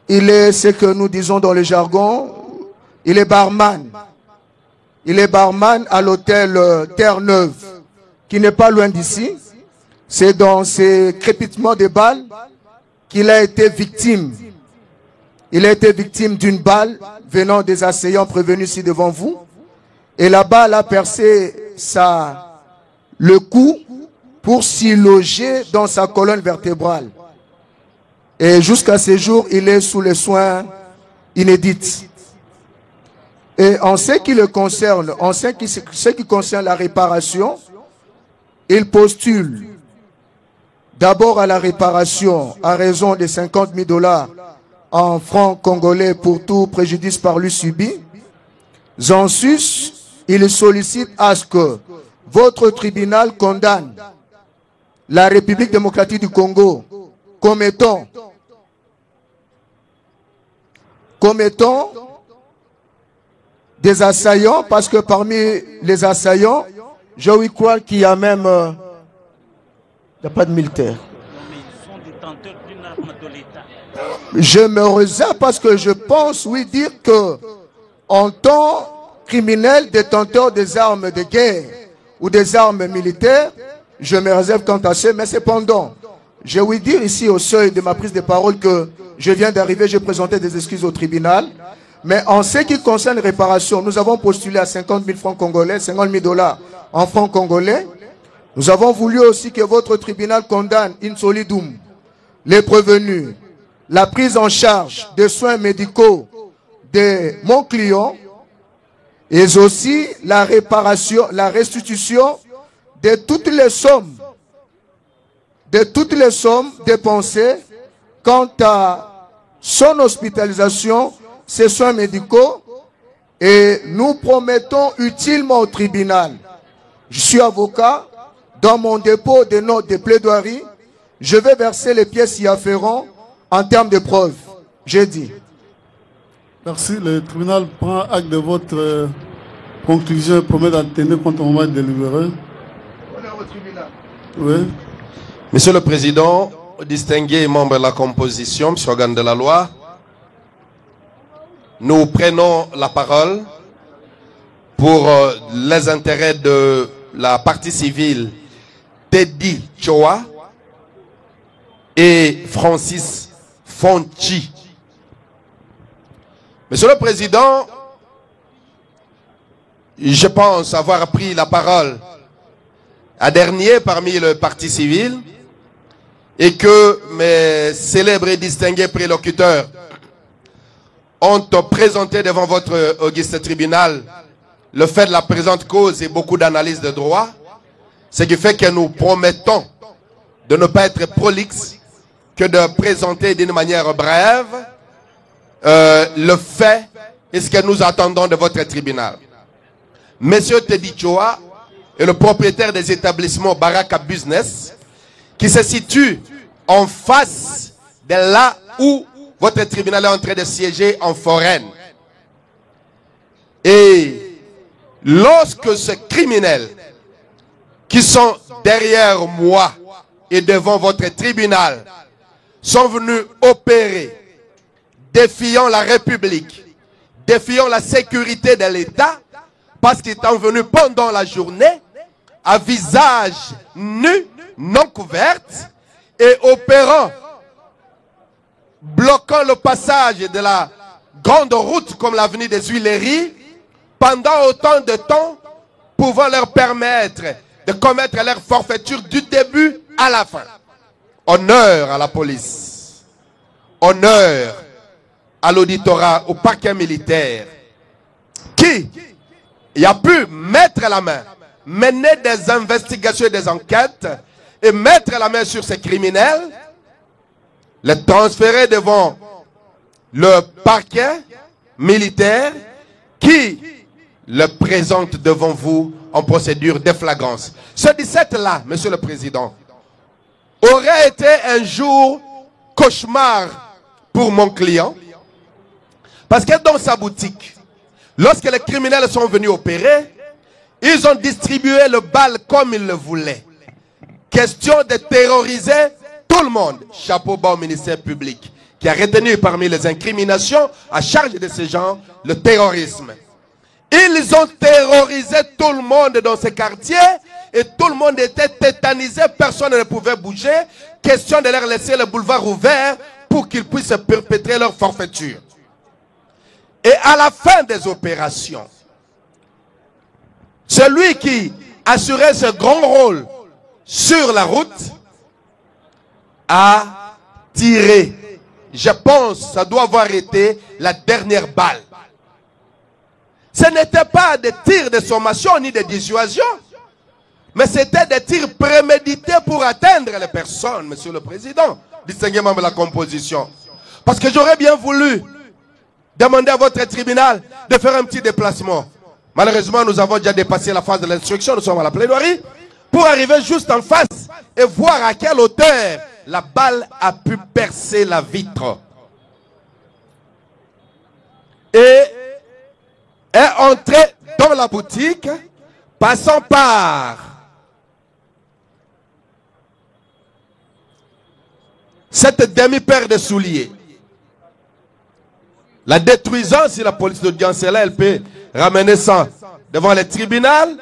ce que nous disons dans le jargon, il est barman. Il est barman à l'hôtel Terre-Neuve, qui n'est pas loin d'ici. C'est dans ces crépitements de balles qu'il a été victime. Il a été victime d'une balle venant des assaillants prévenus ici devant vous. Et la balle a percé le cou pour s'y loger dans sa colonne vertébrale. Et jusqu'à ce jour, il est sous les soins inédits. Et en ce qui le concerne, en ce qui concerne la réparation, il postule d'abord à la réparation à raison de 50 000 $ en francs congolais pour tout préjudice par lui subi. Ensuite, il sollicite à ce que votre tribunal condamne la République démocratique du Congo comme étant des assaillants, parce que parmi les assaillants, je oui crois qu'il y a même... il n'y a pas de militaire. Je me réserve parce que je pense, oui, dire que en tant criminel détenteur des armes de guerre ou des armes militaires, je me réserve quant à ça, mais cependant, je vais dire ici au seuil de ma prise de parole que je viens d'arriver, j'ai présenté des excuses au tribunal. Mais en ce qui concerne réparation, nous avons postulé à 50 000 francs congolais, 50 000 $ en francs congolais. Nous avons voulu aussi que votre tribunal condamne in solidum les prévenus, la prise en charge des soins médicaux de mon client et aussi la réparation, la restitution de toutes les sommes dépensées quant à son hospitalisation, ses soins médicaux, et nous promettons utilement au tribunal. Je suis avocat, dans mon dépôt de notes de plaidoirie, je vais verser les pièces y afférentes en termes de preuves. J'ai dit. Merci. Le tribunal prend acte de votre conclusion et promet d'en tenir compte au moment de délibérer. Oui. Monsieur le Président, distingués membres de la composition, monsieur organe de la loi, nous prenons la parole pour les intérêts de la partie civile Teddy Choa et Francis Fonchi. Monsieur le Président, je pense avoir pris la parole à dernier parmi le parti civil et que mes célèbres et distingués prélocuteurs ont présenté devant votre auguste tribunal le fait de la présente cause et beaucoup d'analyses de droit, ce qui fait que nous promettons de ne pas être prolixes, que de présenter d'une manière brève le fait et ce que nous attendons de votre tribunal. Monsieur Teddy Choa est le propriétaire des établissements Baraka Business qui se situe en face de là où votre tribunal est en train de siéger en foraine. Et lorsque ces criminels qui sont derrière moi et devant votre tribunal sont venus opérer, défiant la République, défiant la sécurité de l'État, parce qu'ils sont venus pendant la journée, à visage nu, non couverte, et opérant, bloquant le passage de la grande route comme l'avenue des Huileries, pendant autant de temps, pouvant leur permettre de commettre leur forfaiture du début à la fin. Honneur à la police, honneur à l'auditorat, au parquet militaire, qui a pu mettre la main, mener des investigations et des enquêtes, et mettre la main sur ces criminels, les transférer devant le parquet militaire, qui le présente devant vous en procédure de flagrance. Ce 17-là, Monsieur le Président, aurait été un jour cauchemar pour mon client, parce que dans sa boutique, lorsque les criminels sont venus opérer, ils ont distribué le bal comme ils le voulaient. Question de terroriser tout le monde. Chapeau bas au ministère public, qui a retenu parmi les incriminations à charge de ces gens le terrorisme. Ils ont terrorisé tout le monde dans ces quartiers et tout le monde était tétanisé, personne ne pouvait bouger. Question de leur laisser le boulevard ouvert pour qu'ils puissent perpétrer leur forfaiture. Et à la fin des opérations, celui qui assurait ce grand rôle sur la route a tiré. Je pense que ça doit avoir été la dernière balle. Ce n'était pas des tirs de sommation ni de dissuasion, mais c'était des tirs prémédités pour atteindre les personnes, Monsieur le Président, distingué membre de la composition. Parce que j'aurais bien voulu demander à votre tribunal de faire un petit déplacement. Malheureusement, nous avons déjà dépassé la phase de l'instruction, nous sommes à la plaidoirie, pour arriver juste en face et voir à quelle hauteur la balle a pu percer la vitre. Et est entré dans la boutique, passant par cette demi-paire de souliers. La détruisant, si la police d'audience est là, elle peut ramener ça devant le tribunal.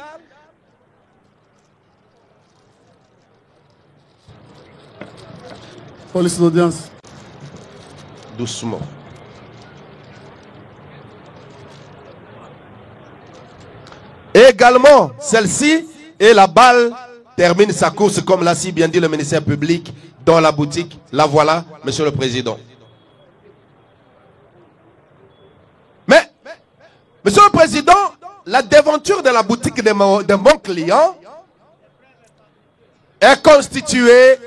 Police d'audience. Doucement. Également, celle-ci, et la balle termine sa course, comme l'a si bien dit le ministère public, dans la boutique. La voilà, Monsieur le Président. Mais, Monsieur le Président, la déventure de la boutique de mon client est constituée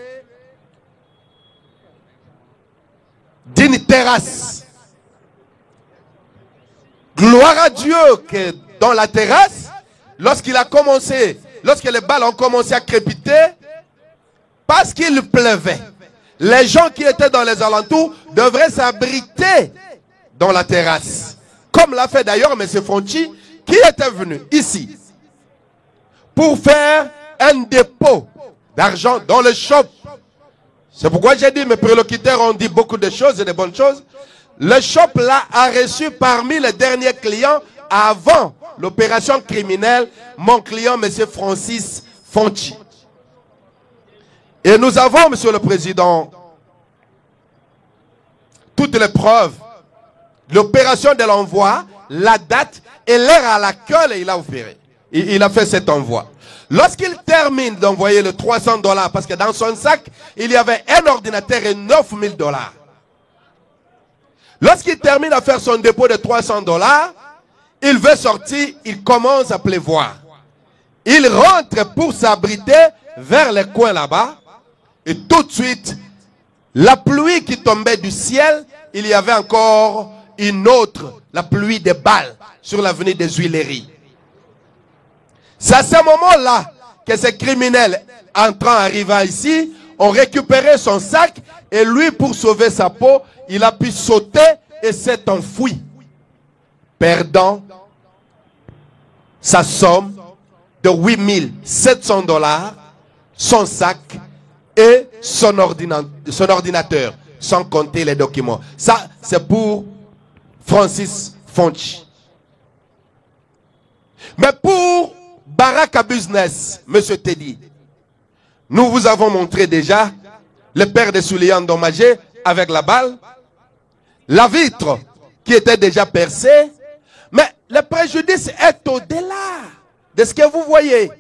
d'une terrasse. Gloire à Dieu que dans la terrasse, lorsqu'il a commencé, lorsque les balles ont commencé à crépiter, parce qu'il pleuvait, les gens qui étaient dans les alentours devraient s'abriter dans la terrasse. Comme l'a fait d'ailleurs M. Fonchi, qui était venu ici pour faire un dépôt d'argent dans le shop. C'est pourquoi j'ai dit, mes prélocuteurs ont dit beaucoup de choses et de bonnes choses. Le shop là a reçu parmi les derniers clients avant l'opération criminelle, mon client, M. Francis Fonchi. Et nous avons, Monsieur le Président, toutes les preuves, l'opération de l'envoi, la date et l'heure à laquelle il a opéré. Il a fait cet envoi. Lorsqu'il termine d'envoyer le $300, parce que dans son sac, il y avait un ordinateur et $9,000. Lorsqu'il termine à faire son dépôt de $300, il veut sortir, il commence à pleuvoir. Il rentre pour s'abriter vers les coins là-bas. Et tout de suite, la pluie qui tombait du ciel, il y avait encore une autre, la pluie des balles sur l'avenue des Huileries. C'est à ce moment-là que ces criminels arrivant ici ont récupéré son sac et lui, pour sauver sa peau, il a pu sauter et s'est enfui, perdant sa somme de $8,700, son sac et son ordinateur, sans compter les documents. Ça, c'est pour Francis Fonchi. Mais pour Baraka Business, Monsieur Teddy, nous vous avons montré déjà le père des souliers endommagés avec la balle, la vitre qui était déjà percée, mais le préjudice est au-delà de ce que vous voyez.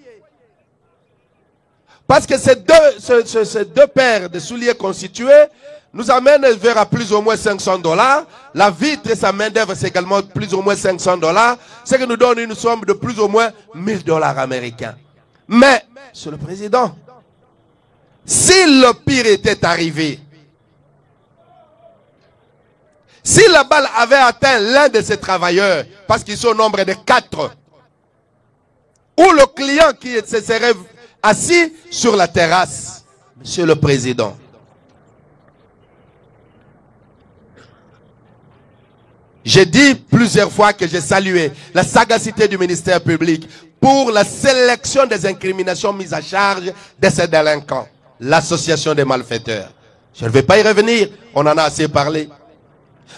Parce que ces deux paires de souliers constitués nous amènent vers à plus ou moins $500. La vitre et sa main-d'œuvre, c'est également plus ou moins $500. Ce qui nous donne une somme de plus ou moins $1,000 américains. Mais, Monsieur le Président, si le pire était arrivé, si la balle avait atteint l'un de ces travailleurs, parce qu'ils sont au nombre de 4, ou le client qui se serait assis sur la terrasse, Monsieur le Président, j'ai dit plusieurs fois que j'ai salué la sagacité du ministère public pour la sélection des incriminations mises à charge de ces délinquants, l'association des malfaiteurs. Je ne vais pas y revenir, on en a assez parlé.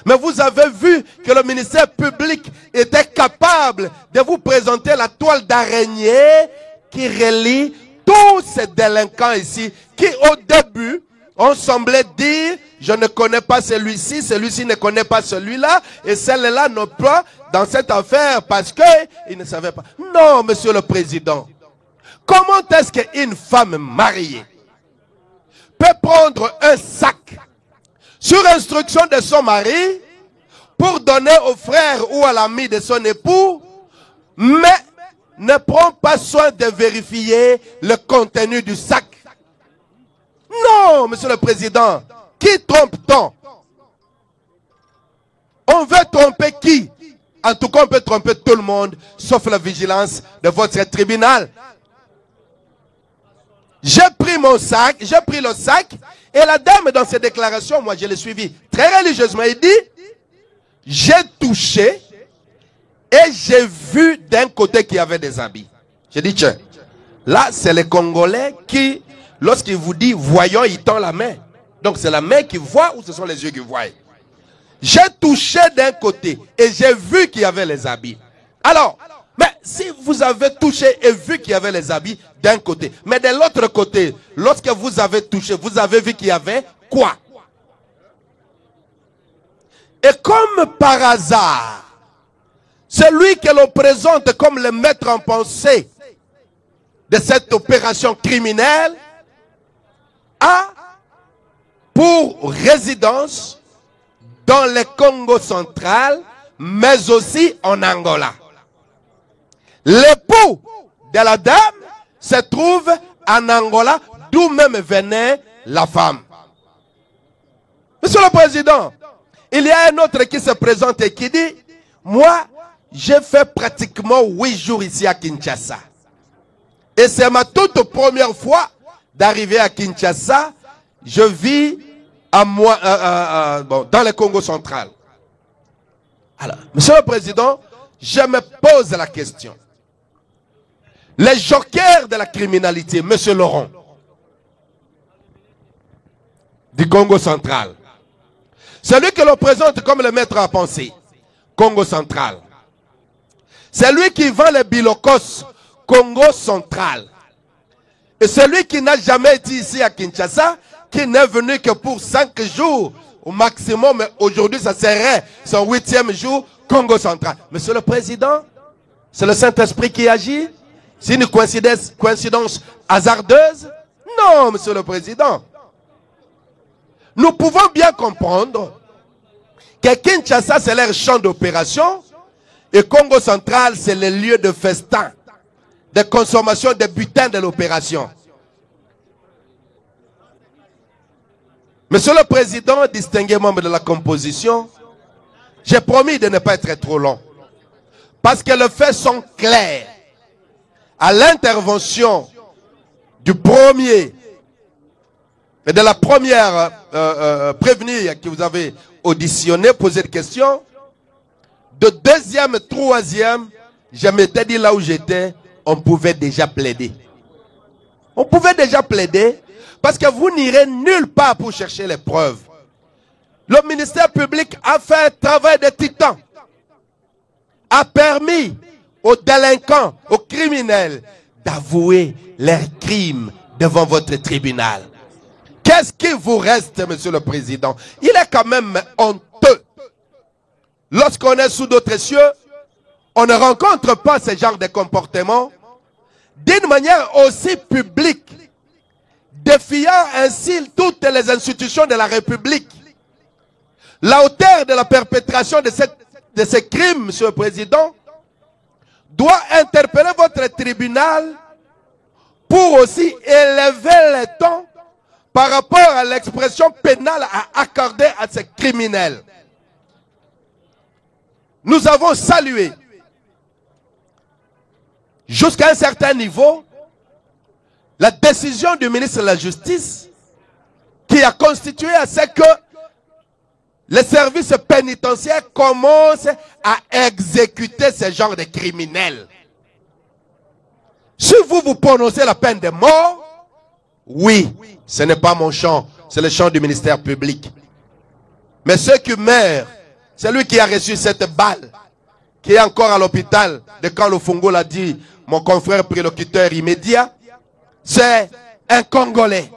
Mais vous avez vu que le ministère public était capable de vous présenter la toile d'araignée qui relie tous ces délinquants ici, qui au début ont semblé dire, je ne connais pas celui-ci, celui-ci ne connaît pas celui-là, et celle-là non pas dans cette affaire parce qu'ils ne savaient pas. Non, Monsieur le Président, comment est-ce qu'une femme mariée peut prendre un sac sur instruction de son mari pour donner au frère ou à l'ami de son époux, mais ne prend pas soin de vérifier le contenu du sac? Non, Monsieur le Président, qui trompe-t-on? On veut tromper qui? En tout cas, on peut tromper tout le monde, sauf la vigilance de votre tribunal. J'ai pris mon sac, j'ai pris le sac, et la dame dans ses déclarations, moi je l'ai suivi très religieusement, il dit, j'ai touché et j'ai vu d'un côté qu'il y avait des habits. J'ai dit, tiens, là c'est les Congolais qui, lorsqu'il vous dit voyons, il tend la main. Donc c'est la main qui voit ou ce sont les yeux qui voient? J'ai touché d'un côté et j'ai vu qu'il y avait les habits. Alors, mais si vous avez touché et vu qu'il y avait les habits d'un côté, mais de l'autre côté, lorsque vous avez touché, vous avez vu qu'il y avait quoi? Et comme par hasard, celui que l'on présente comme le maître en pensée de cette opération criminelle a pour résidence dans le Congo central, mais aussi en Angola. L'époux de la dame se trouve en Angola, d'où même venait la femme. Monsieur le Président, il y a un autre qui se présente et qui dit, moi, j'ai fait pratiquement 8 jours ici à Kinshasa. Et c'est ma toute première fois d'arriver à Kinshasa. Je vis dans le Congo central. Alors, Monsieur le Président, je me pose la question. Les jokers de la criminalité, Monsieur Laurent, du Congo central, celui que l'on présente comme le maître à penser, Congo central, celui qui vend les bilokos, Congo central, et celui qui n'a jamais été ici à Kinshasa, qui n'est venu que pour 5 jours au maximum, mais aujourd'hui ça serait son 8e jour, Congo central. Monsieur le Président, c'est le Saint-Esprit qui agit? C'est une coïncidence hasardeuse? Non, Monsieur le Président. Nous pouvons bien comprendre que Kinshasa, c'est leur champ d'opération et Congo central, c'est le lieu de festin, de consommation de butin de l'opération. Monsieur le Président, distingué membre de la composition, j'ai promis de ne pas être trop long. Parce que les faits sont clairs. À l'intervention du premier et de la première prévenue que vous avez auditionné, posé des questions, de deuxième, troisième, je m'étais dit là où j'étais, on pouvait déjà plaider. On pouvait déjà plaider parce que vous n'irez nulle part pour chercher les preuves. Le ministère public a fait un travail de titan, a permis aux délinquants, aux criminels d'avouer leurs crimes devant votre tribunal. Qu'est-ce qui vous reste, Monsieur le Président? Il est quand même honteux. Lorsqu'on est sous d'autres cieux, on ne rencontre pas ce genre de comportement d'une manière aussi publique, défiant ainsi toutes les institutions de la République. La hauteur de la perpétration de ces crimes, Monsieur le Président, doit interpeller votre tribunal pour aussi élever les tons par rapport à l'expression pénale à accorder à ces criminels. Nous avons salué jusqu'à un certain niveau la décision du ministre de la Justice qui a constitué à ce que les services pénitentiaires commencent à exécuter ce genre de criminels. Si vous prononcez la peine de mort, oui, ce n'est pas mon champ, c'est le champ du ministère public. Mais ceux qui meurent, celui qui a reçu cette balle, qui est encore à l'hôpital, de quand le Fungo l'a dit, mon confrère prélocuteur immédiat, c'est un Congolais,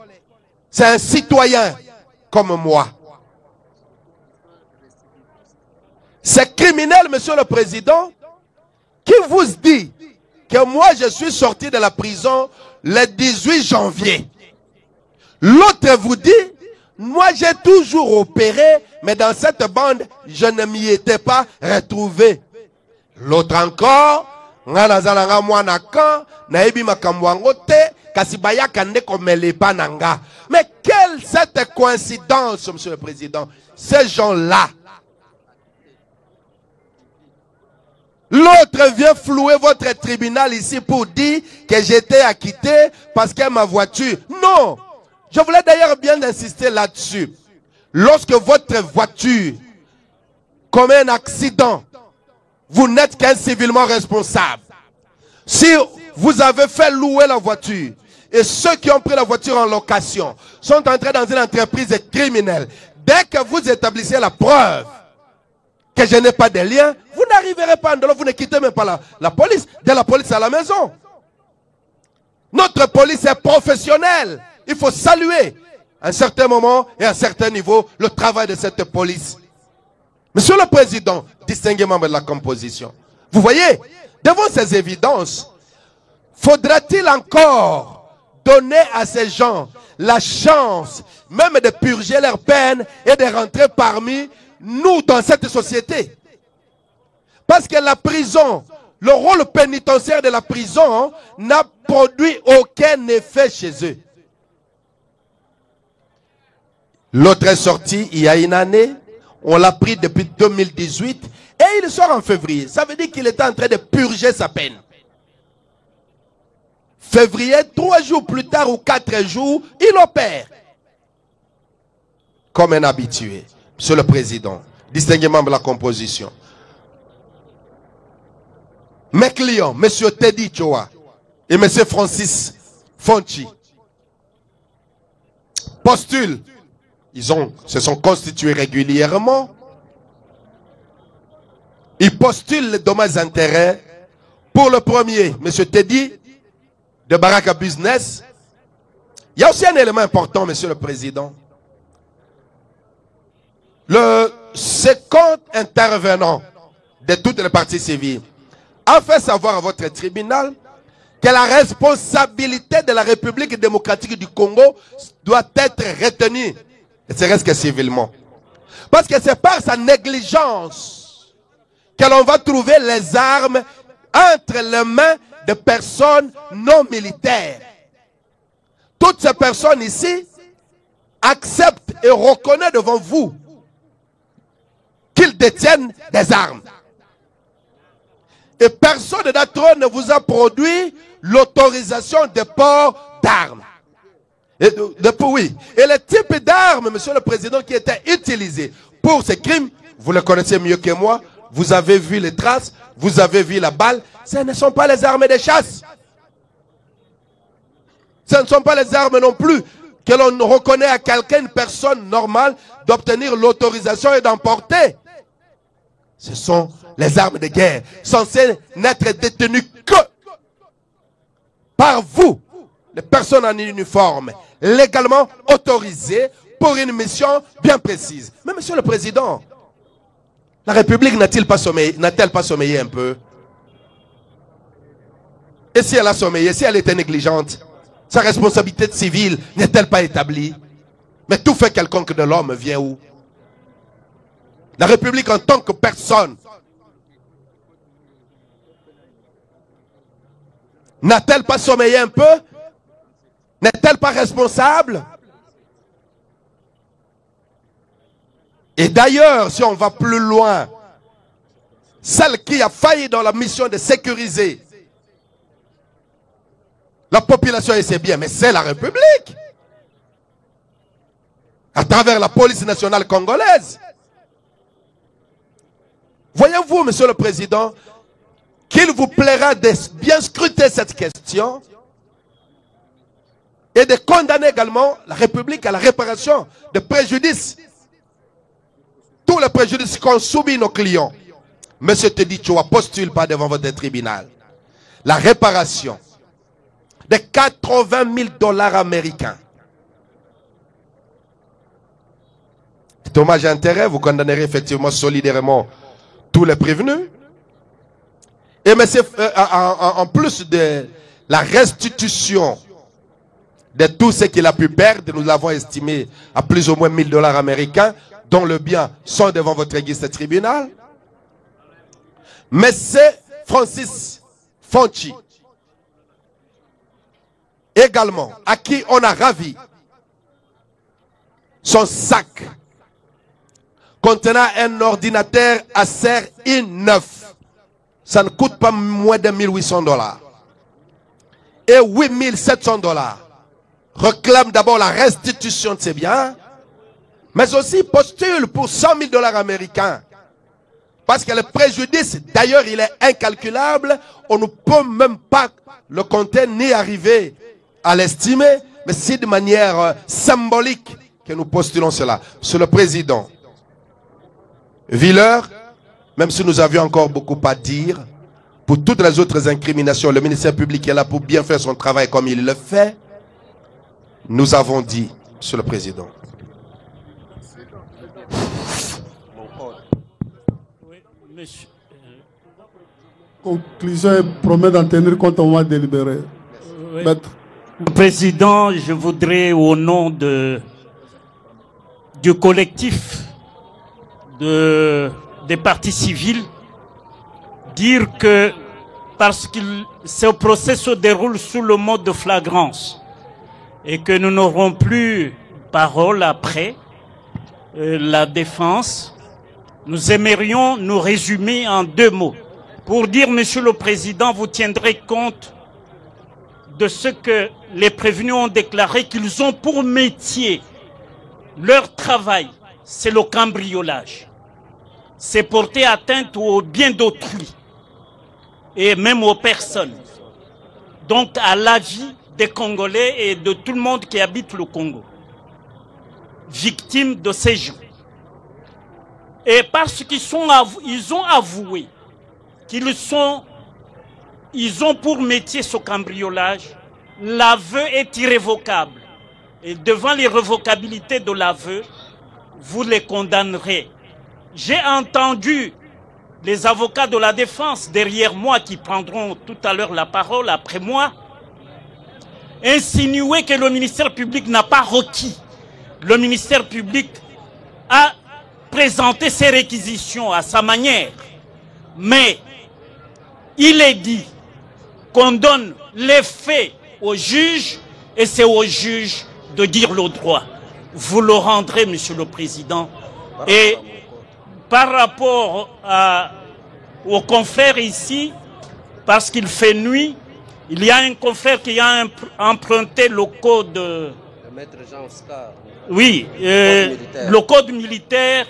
c'est un citoyen comme moi. C'est criminel, Monsieur le Président, qui vous dit que moi je suis sorti de la prison le 18 janvier. L'autre vous dit, moi j'ai toujours opéré, mais dans cette bande, je ne m'y étais pas retrouvé. L'autre encore, mais quelle cette coïncidence, Monsieur le Président? Ces gens-là, l'autre vient flouer votre tribunal ici pour dire que j'étais acquitté parce que ma voiture. Non! Je voulais d'ailleurs bien insister là-dessus. Lorsque votre voiture commet un accident, vous n'êtes qu'un civilement responsable. Si vous avez fait louer la voiture et ceux qui ont pris la voiture en location sont entrés dans une entreprise criminelle, dès que vous établissez la preuve que je n'ai pas de lien, vous n'arriverez pas en dehors, vous ne quittez même pas la police. De la police à la maison. Notre police est professionnelle. Il faut saluer à un certain moment et à un certain niveau, le travail de cette police. Monsieur le Président, distingué membre de la composition, vous voyez, devant ces évidences, faudra-t-il encore donner à ces gens la chance même de purger leur peine et de rentrer parmi nous dans cette société? Parce que la prison, le rôle pénitentiaire de la prison n'a produit aucun effet chez eux. L'autre est sorti il y a une année, on l'a pris depuis 2018 et il sort en février. Ça veut dire qu'il était en train de purger sa peine. Février, 3 jours plus tard ou 4 jours, il opère. Comme un habitué. Monsieur le Président, distingué membre de la composition. Mes clients, M. Teddy Choa et M. Francis Fonchi, postulent. Ils se sont constitués régulièrement. Ils postulent les dommages et intérêts. Pour le premier, M. Teddy, de Baraka Business. Il y a aussi un élément important, Monsieur le Président. Le second intervenant de toutes les parties civiles a fait savoir à votre tribunal que la responsabilité de la République démocratique du Congo doit être retenue, ne serait-ce que civilement. Parce que c'est par sa négligence que l'on va trouver les armes entre les mains de personnes non militaires. Toutes ces personnes ici acceptent et reconnaissent devant vous qu'ils détiennent des armes. Et personne d'entre eux ne vous a produit l'autorisation de port d'armes. Et le type d'armes, Monsieur le Président, qui était utilisé pour ces crimes, vous le connaissez mieux que moi, vous avez vu les traces, vous avez vu la balle, ce ne sont pas les armes de chasse. Ce ne sont pas les armes non plus que l'on reconnaît à quelqu'un, une personne normale, d'obtenir l'autorisation et d'emporter. Ce sont les armes de guerre, censées n'être détenues que par vous, les personnes en uniforme, légalement autorisées pour une mission bien précise. Mais Monsieur le Président, la République n'a-t-elle pas sommeillé un peu? Et si elle a sommeillé, si elle était négligente, sa responsabilité civile n'est-elle pas établie? Mais tout fait quelconque de l'homme vient où? La République en tant que personne n'a-t-elle pas sommeillé un peu? N'est-elle pas responsable? Et d'ailleurs, si on va plus loin, celle qui a failli dans la mission de sécuriser la population et ses biens, mais c'est la République. À travers la police nationale congolaise. Voyez-vous, Monsieur le Président, qu'il vous plaira de bien scruter cette question et de condamner également la République à la réparation de préjudices. Tous les préjudices qu'ont subi nos clients. Monsieur Teddy Choa postule pas devant votre tribunal. La réparation de 80 000 $ américains. Dommage et intérêt, vous condamnerez effectivement solidairement tous les prévenus. Et mais en plus de la restitution de tout ce qu'il a pu perdre, nous l'avons estimé à plus ou moins 1 000 $ américains, dont le bien sont devant votre registre tribunal. Mais c'est Francis Fonchi, également, à qui on a ravi son sac contenant un ordinateur Acer i9. Ça ne coûte pas moins de 1 800 $. Et 8 700 $. Réclame d'abord la restitution de ses biens, mais aussi postule pour 100 000 $ américains. Parce que le préjudice, d'ailleurs, il est incalculable. On ne peut même pas le compter ni arriver à l'estimer, mais c'est de manière symbolique que nous postulons cela. Monsieur le Président, Villers, même si nous avions encore beaucoup à dire, pour toutes les autres incriminations, le ministère public est là pour bien faire son travail comme il le fait. Nous avons dit Monsieur le Président. Monsieur. Conclusion et promet d'en tenir compte au moment délibéré. Oui. Président, je voudrais au nom du collectif des partis civils dire que parce que ce procès se déroule sous le mode de flagrance et que nous n'aurons plus parole après la défense, nous aimerions nous résumer en 2 mots pour dire, Monsieur le Président, vous tiendrez compte de ce que les prévenus ont déclaré, qu'ils ont pour métier, leur travail, c'est le cambriolage. C'est porter atteinte au bien d'autrui et même aux personnes. Donc à la vie des Congolais et de tout le monde qui habite le Congo. Victimes de ces gens. Et parce qu'ils ont avoué ils ont pour métier ce cambriolage, l'aveu est irrévocable. Et devant l'irrévocabilité de l'aveu, vous les condamnerez. J'ai entendu les avocats de la défense derrière moi qui prendront tout à l'heure la parole après moi, insinuer que le ministère public n'a pas requis. Le ministère public a présenté ses réquisitions à sa manière. Mais il est dit qu'on donne les faits au juge et c'est au juge de dire le droit. Vous le rendrez, Monsieur le Président. Et par rapport aux confrères ici, parce qu'il fait nuit, il y a un confrère qui a emprunté le code... Le maître Jean Oscar. Oui, le code militaire,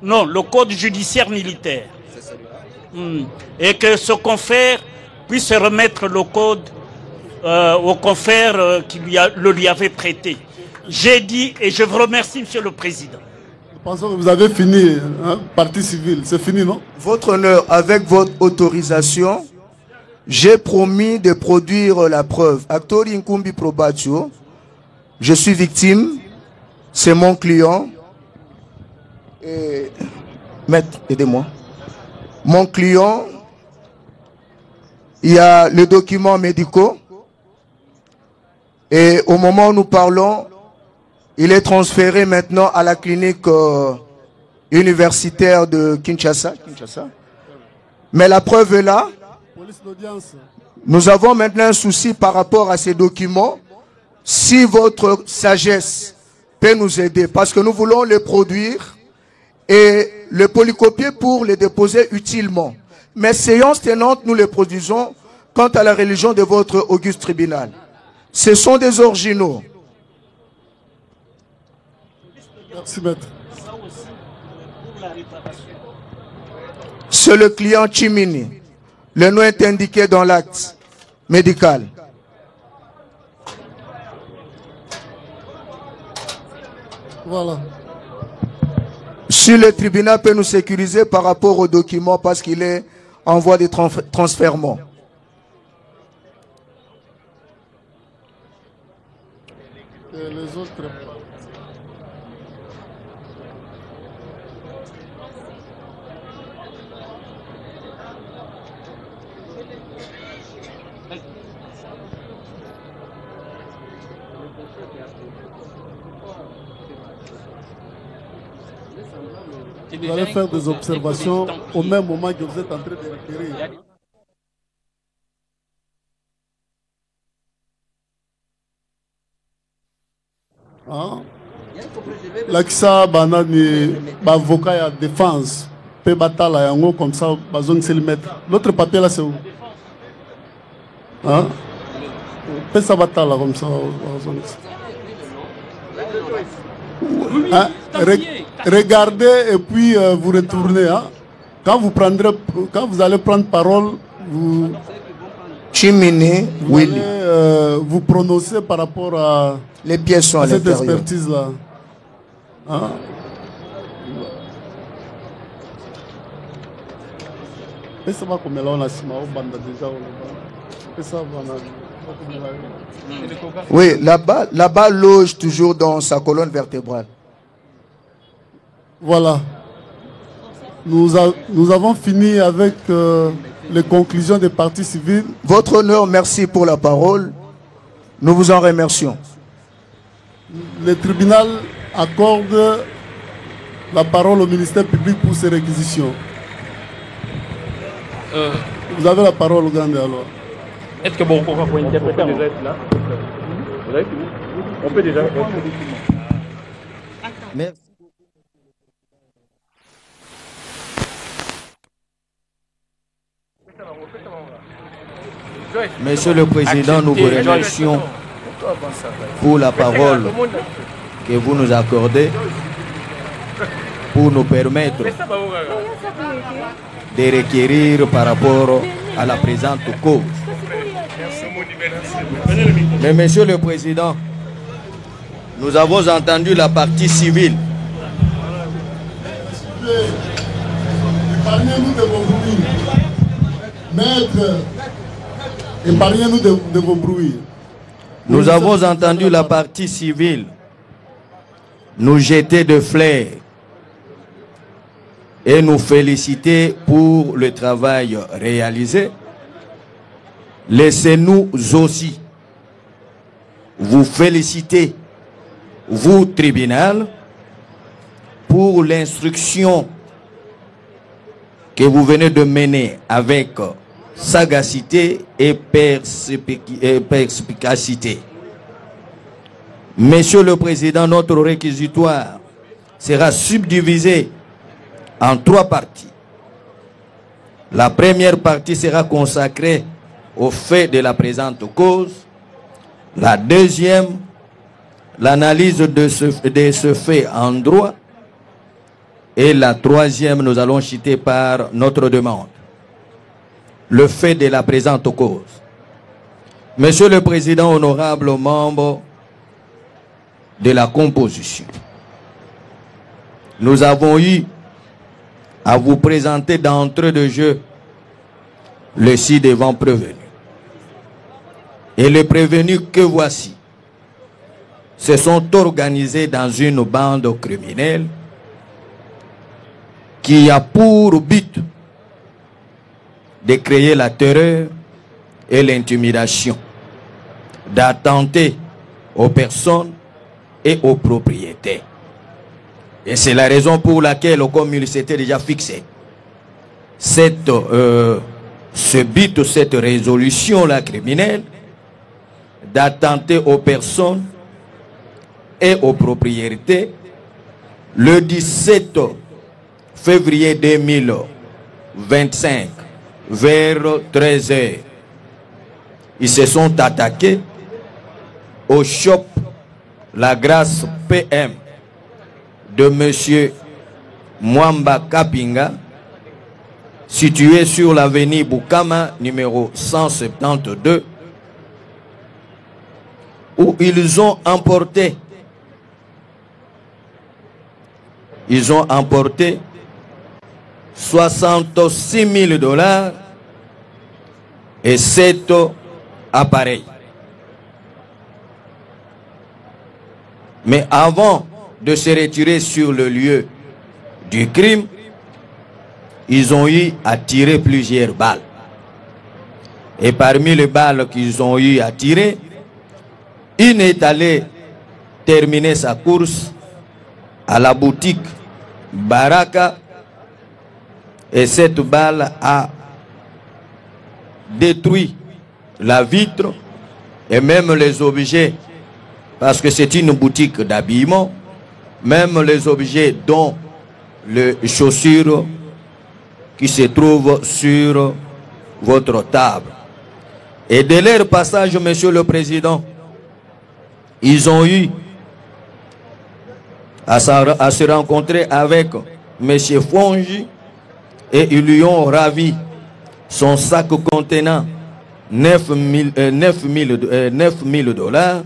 non, le code judiciaire militaire. C'est celui-là. Et que ce confrère puisse remettre le code au confrère qui le lui avait prêté. J'ai dit, et je vous remercie, Monsieur le Président. Je pense que vous avez fini, hein, partie civile, c'est fini, non? Votre honneur, avec votre autorisation, j'ai promis de produire la preuve. Actori Nkumbi Probatio, je suis victime, c'est mon client. Et... Maître, aidez-moi. Mon client, il y a les documents médicaux. Et au moment où nous parlons, il est transféré maintenant à la clinique universitaire de Kinshasa. Mais la preuve est là. Nous avons maintenant un souci par rapport à ces documents. Si votre sagesse peut nous aider, parce que nous voulons les produire et les polycopier pour les déposer utilement. Mais séance tenante, nous les produisons quant à la religion de votre auguste tribunal. Ce sont des originaux. Merci, maître. C'est le client Chimini. Le nom est indiqué dans l'acte médical. Voilà. Si le tribunal peut nous sécuriser par rapport aux documents parce qu'il est en voie de transfèrement. Et les autres. Vous allez faire des observations au même moment que vous êtes en train de requérir. Hein? L'Axa banani avocat à défense peut battre yango comme ça bazong c'est le mettre. L'autre papier là c'est où? Hein? Peut ça battre là comme ça. Hein? Regardez et puis vous retournez. Hein? Quand vous allez prendre parole, vous allez vous prononcer par rapport à les pièces sont à cette expertise là. Hein? Et ça va comme là on a déjà. Et ça va. Oui, là-bas loge toujours dans sa colonne vertébrale. Voilà. Nous avons fini avec les conclusions des parties civiles. Votre honneur, merci pour la parole. Nous vous en remercions. Le tribunal accorde la parole au ministère public pour ses réquisitions. Vous avez la parole, Ougandais, alors. Est-ce que bon, on peut interpréter déjà être là? Vous avez fini? On peut déjà. Merci. Monsieur le Président, nous vous remercions pour la parole que vous nous accordez pour nous permettre de requérir par rapport à la présente cause. Mais Monsieur le Président, nous avons entendu la partie civile. Épargnez-nous de vos bruits. Maître, épargnez-nous de vos bruits. Nous avons entendu la partie civile nous jeter de fleurs et nous féliciter pour le travail réalisé. Laissez-nous aussi vous féliciter, vous, tribunal, pour l'instruction que vous venez de mener avec sagacité et perspicacité. Monsieur le Président, notre réquisitoire sera subdivisé en 3 parties. La première partie sera consacrée au fait de la présente cause. La deuxième, l'analyse de ce fait en droit. Et la troisième, nous allons citer par notre demande le fait de la présente cause. Monsieur le Président, honorable membre de la composition, nous avons eu à vous présenter d'entrée de jeu le ci-devant prévenu. Et les prévenus que voici se sont organisés dans une bande criminelle qui a pour but de créer la terreur et l'intimidation, d'attenter aux personnes et aux propriétés. Et c'est la raison pour laquelle, comme il s'était déjà fixé, ce but, cette résolution-là criminelle, d'attenter aux personnes et aux propriétés, le 17 février 2025, vers 13h, ils se sont attaqués au shop La Grâce PM de M. Mwamba Kapinga, situé sur l'avenue Bukama, numéro 172, où ils ont emporté 66 000 $ et 7 appareils. Mais avant de se retirer sur le lieu du crime, ils ont eu à tirer plusieurs balles. Et parmi les balles qu'ils ont eu à tirer, une est allée terminer sa course à la boutique Baraka, et cette balle a détruit la vitre et même les objets, parce que c'est une boutique d'habillement, même les objets dont les chaussures qui se trouvent sur votre table. Et dès leur passage, Monsieur le Président, ils ont eu à se rencontrer avec M. Fonji et ils lui ont ravi son sac contenant 9 000 $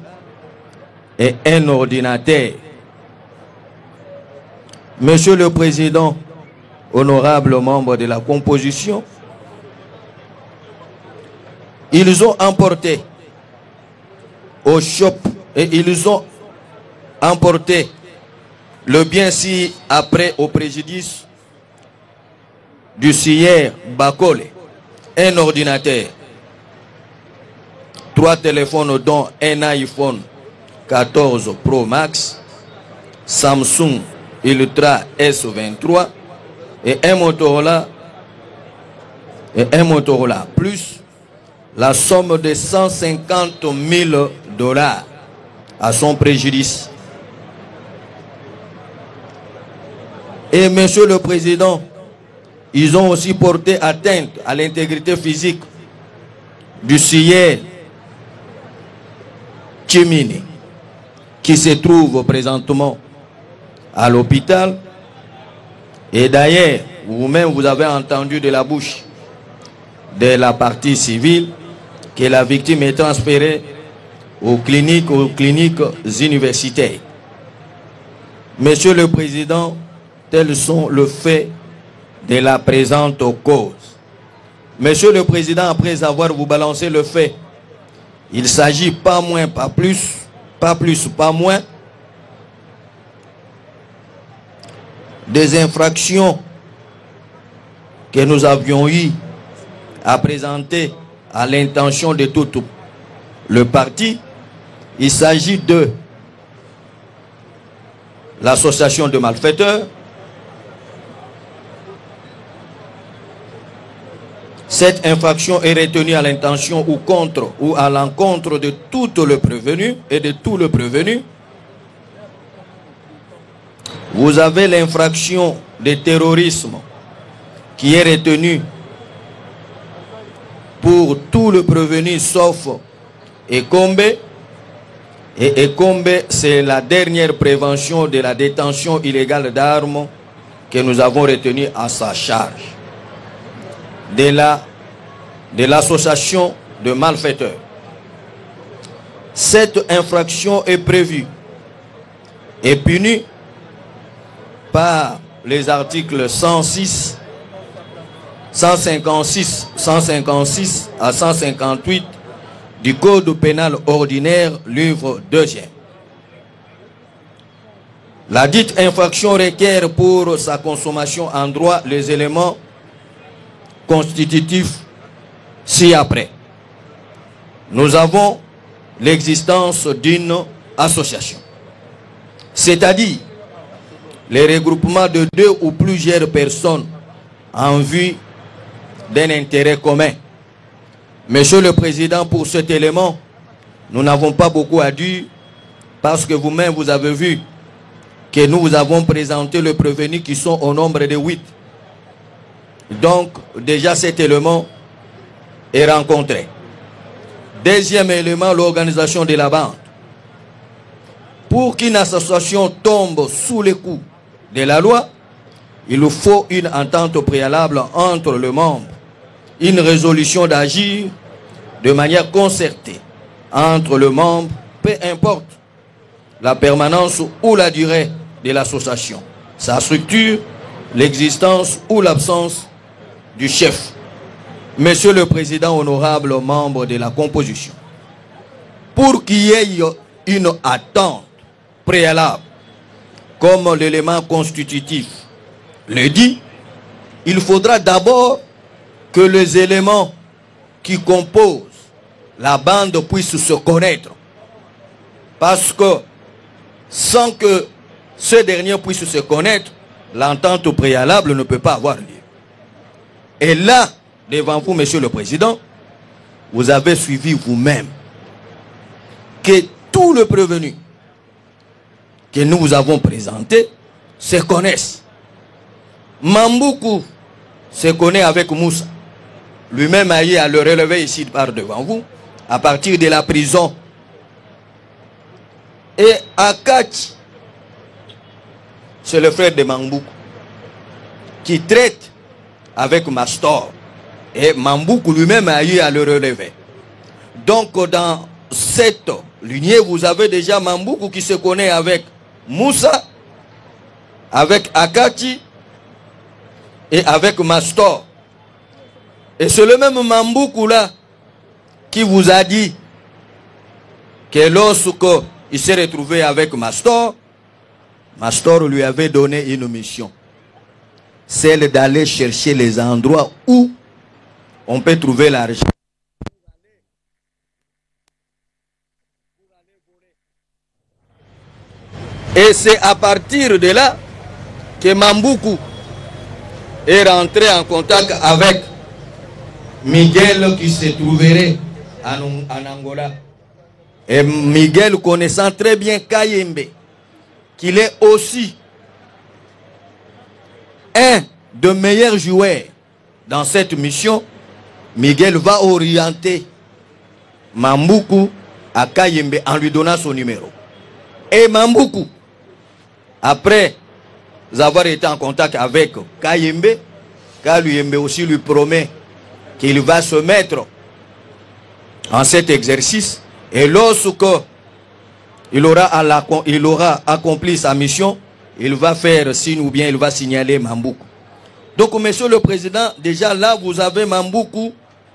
et un ordinateur. Monsieur le Président, honorable membre de la composition, ils ont emporté au shop et ils ont emporté le bien ci-après au préjudice du sieur Bakole, un ordinateur, 3 téléphones dont un iPhone 14 Pro Max, Samsung Ultra S23 et un Motorola plus la somme de 150 000 $ à son préjudice. Et Monsieur le Président, ils ont aussi porté atteinte à l'intégrité physique du sieur Chimini, qui se trouve présentement à l'hôpital. Et d'ailleurs, vous-même, vous avez entendu de la bouche de la partie civile que la victime est transférée aux cliniques universitaires. Monsieur le Président, tels sont les faits de la présente cause. Monsieur le Président, après avoir vous balancé le fait, il s'agit pas moins, pas plus, pas moins, des infractions que nous avions eu à présenter à l'intention de tout le parti. Il s'agit de l'association de malfaiteurs. Cette infraction est retenue à l'intention ou contre ou à l'encontre de tout le prévenu et de tout le prévenu. Vous avez l'infraction de terrorisme qui est retenue pour tout le prévenu sauf Ekombe. Et Ekombe, c'est la dernière prévention de la détention illégale d'armes que nous avons retenue à sa charge de l'association de malfaiteurs. Cette infraction est prévue et punie par les articles 106, 156 à 158 du Code pénal ordinaire, livre 2e. La dite infraction requiert pour sa consommation en droit les éléments constitutifs ci-après. Nous avons l'existence d'une association, c'est-à-dire les regroupements de 2 ou plusieurs personnes en vue d'un intérêt commun. Monsieur le Président, pour cet élément, nous n'avons pas beaucoup à dire parce que vous-même, vous avez vu que nous vous avons présenté le prévenu qui sont au nombre de 8. Donc, déjà cet élément est rencontré. Deuxième élément, l'organisation de la bande. Pour qu'une association tombe sous les coups de la loi, il faut une entente préalable entre les membres, une résolution d'agir de manière concertée entre les membres, peu importe la permanence ou la durée de l'association, sa structure, l'existence ou l'absence du chef. Monsieur le Président, honorable membre de la composition, pour qu'il y ait une attente préalable, comme l'élément constitutif le dit, il faudra d'abord que les éléments qui composent la bande puissent se connaître. Parce que sans que ce dernier puisse se connaître, l'entente préalable ne peut pas avoir lieu. Et là, devant vous, Monsieur le Président, vous avez suivi vous-même que tout le prévenu que nous vous avons présenté se connaissent. Mamboukou se connaît avec Moussa. Lui-même a eu à le relever ici par devant vous, à partir de la prison. Et Akachi, c'est le frère de Mamboukou, qui traite avec Mastor. Et Mamboukou lui-même a eu à le relever. Donc dans cette lignée, vous avez déjà Mamboukou qui se connaît avec Moussa, avec Akachi et avec Mastor. Et c'est le même Mamboukou là qui vous a dit que lorsqu'il s'est retrouvé avec Mastor, Mastor lui avait donné une mission. Celle d'aller chercher les endroits où on peut trouver l'argent. Et c'est à partir de là que Mambuku est rentré en contact avec Miguel qui se trouverait en Angola. Et Miguel, connaissant très bien Kayembe, qu'il est aussi un des meilleurs joueurs dans cette mission, Miguel va orienter Mambuku à Kayembe en lui donnant son numéro. Et Mambuku, après avoir été en contact avec Kayembe, Kayembe aussi lui promet qu'il va se mettre en cet exercice. Et lorsque il aura accompli sa mission, il va faire signe ou bien il va signaler Mambuku. Donc, monsieur le président, déjà là, vous avez Mambuku,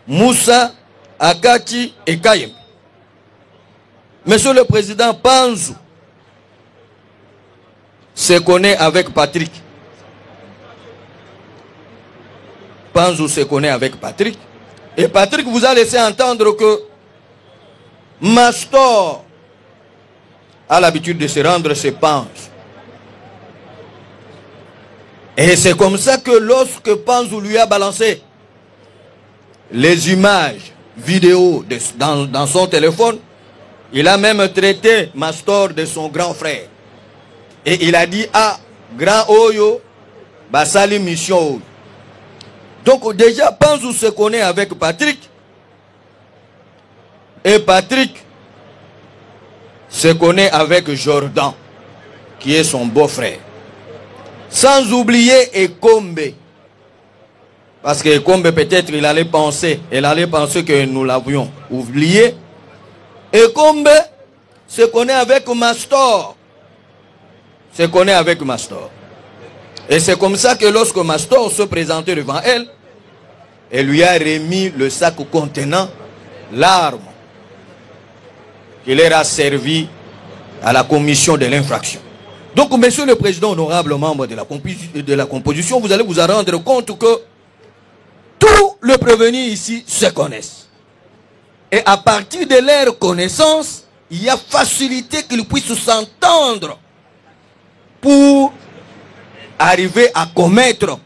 Moussa, Akati et Kayembe. Monsieur le président, Panzou se connaît avec Patrick. Panzou se connaît avec Patrick. Et Patrick vous a laissé entendre que Mastor a l'habitude de se rendre chez Panzou. Et c'est comme ça que lorsque Panzou lui a balancé les images vidéo dans son téléphone, il a même traité Mastor de son grand frère. Et il a dit, ah, grand Oyo, Basali mission. Donc déjà, Panzou se connaît avec Patrick. Et Patrick se connaît avec Jordan, qui est son beau-frère. Sans oublier Ekombe. Parce que Ekombe, peut-être, il allait penser que nous l'avions oublié. Ekombe se connaît avec Mastor. Se connaît avec Mastor. Et c'est comme ça que lorsque Mastor se présentait devant elle, elle lui a remis le sac contenant l'arme qui leur a servi à la commission de l'infraction. Donc, monsieur le président, honorable membre de la composition, vous allez vous en rendre compte que tous les prévenus ici se connaissent. Et à partir de leur connaissance, il y a facilité qu'ils puissent s'entendre pour arriver à commettre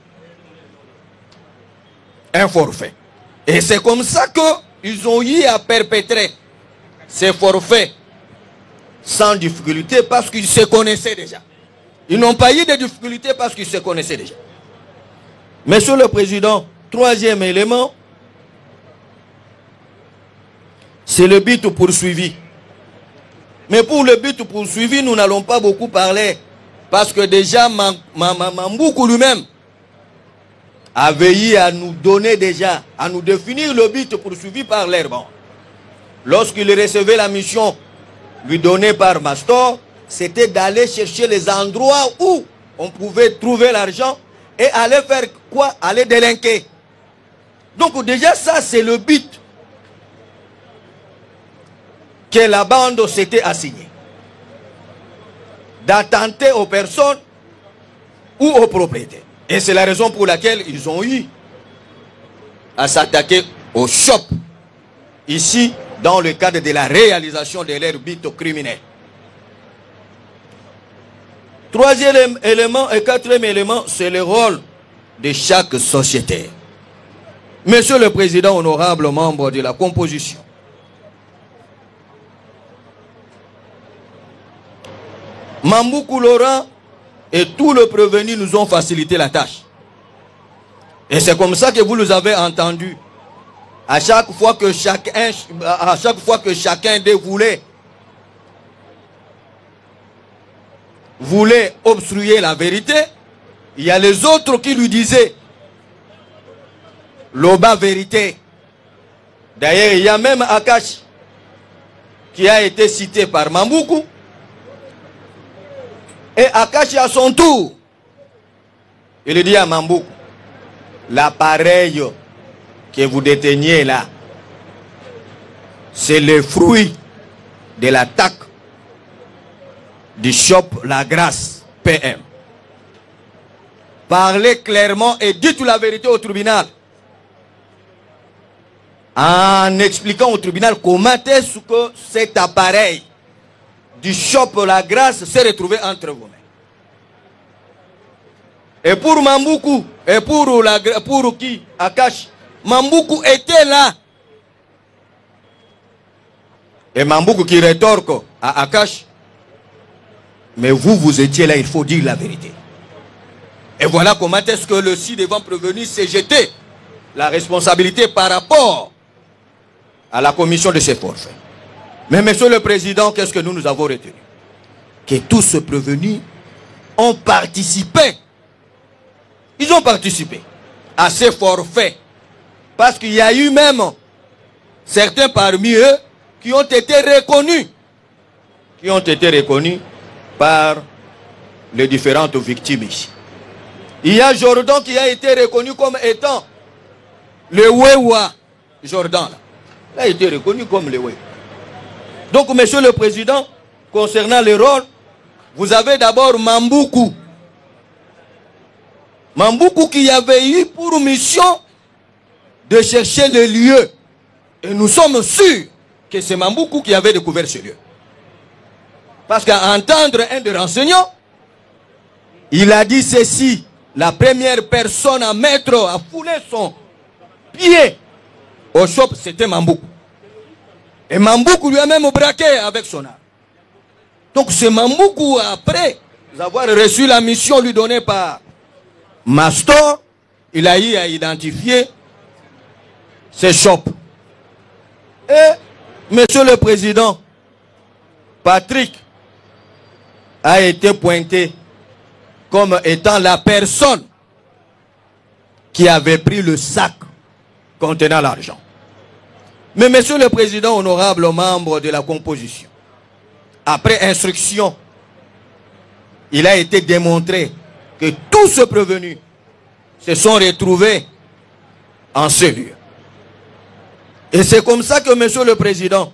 un forfait. Et c'est comme ça qu'ils ont eu à perpétrer ces forfaits sans difficulté parce qu'ils se connaissaient déjà. Ils n'ont pas eu de difficulté parce qu'ils se connaissaient déjà. Monsieur le Président, troisième élément, c'est le but poursuivi. Mais pour le but poursuivi, nous n'allons pas beaucoup parler parce que déjà Mambuku lui-même a veillé à nous donner déjà, à nous définir le but poursuivi par l'Herban. Lorsqu'il recevait la mission lui donnée par Mastor, c'était d'aller chercher les endroits où on pouvait trouver l'argent et aller faire quoi? Aller délinquer. Donc déjà ça c'est le but que la bande s'était assignée. D'attenter aux personnes ou aux propriétaires. Et c'est la raison pour laquelle ils ont eu à s'attaquer au shop ici dans le cadre de la réalisation de leur but criminel. Troisième élément et quatrième élément, c'est le rôle de chaque sociétaire. Monsieur le Président, honorable membre de la composition, Mambuku Laurent et tout le prévenu nous ont facilité la tâche. Et c'est comme ça que vous nous avez entendu. À chaque fois que chacun d'eux voulait obstruer la vérité, il y a les autres qui lui disaient l'oba vérité. D'ailleurs, il y a même Akash qui a été cité par Mambuku. Et Akash à son tour, il dit à Mambuku, l'appareil que vous déteniez là, c'est le fruit de l'attaque du shop La Grâce PM. Parlez clairement et dites la vérité au tribunal. En expliquant au tribunal comment est-ce que cet appareil du shop La Grâce s'est retrouvé entre vos mains. Et pour Mamboukou, et pour qui Akash, Mamboukou était là. Et Mamboukou qui rétorque à Akash, mais vous étiez là, il faut dire la vérité. Et voilà comment est-ce que le ci-devant prévenu s'est jeté la responsabilité par rapport à la commission de ces forfaits. Mais monsieur le président, qu'est-ce que nous avons retenu? Que tous ces prévenus ont participé. Ils ont participé à ces forfaits. Parce qu'il y a eu même certains parmi eux qui ont été reconnus. Qui ont été reconnus par les différentes victimes ici. Il y a Jordan qui a été reconnu comme étant le Wewa. Jordan, là. Il a été reconnu comme le Wewa. Donc, monsieur le président, concernant les rôles, vous avez d'abord Mamboukou. Mamboukou qui avait eu pour mission de chercher le lieu. Et nous sommes sûrs que c'est Mamboukou qui avait découvert ce lieu. Parce qu'à entendre un des renseignants, il a dit ceci. La première personne à fouler son pied au shop, c'était Mamboukou. Et Mamboukou lui a même braqué avec son arme. Donc c'est Mamboukou, après avoir reçu la mission lui donnée par Mastor, il a eu à identifier ces shops. Et monsieur le président, Patrick a été pointé comme étant la personne qui avait pris le sac contenant l'argent. Mais monsieur le président, honorable membre de la composition, après instruction, il a été démontré que tous ceux prévenus se sont retrouvés en ce lieu. Et c'est comme ça que monsieur le président,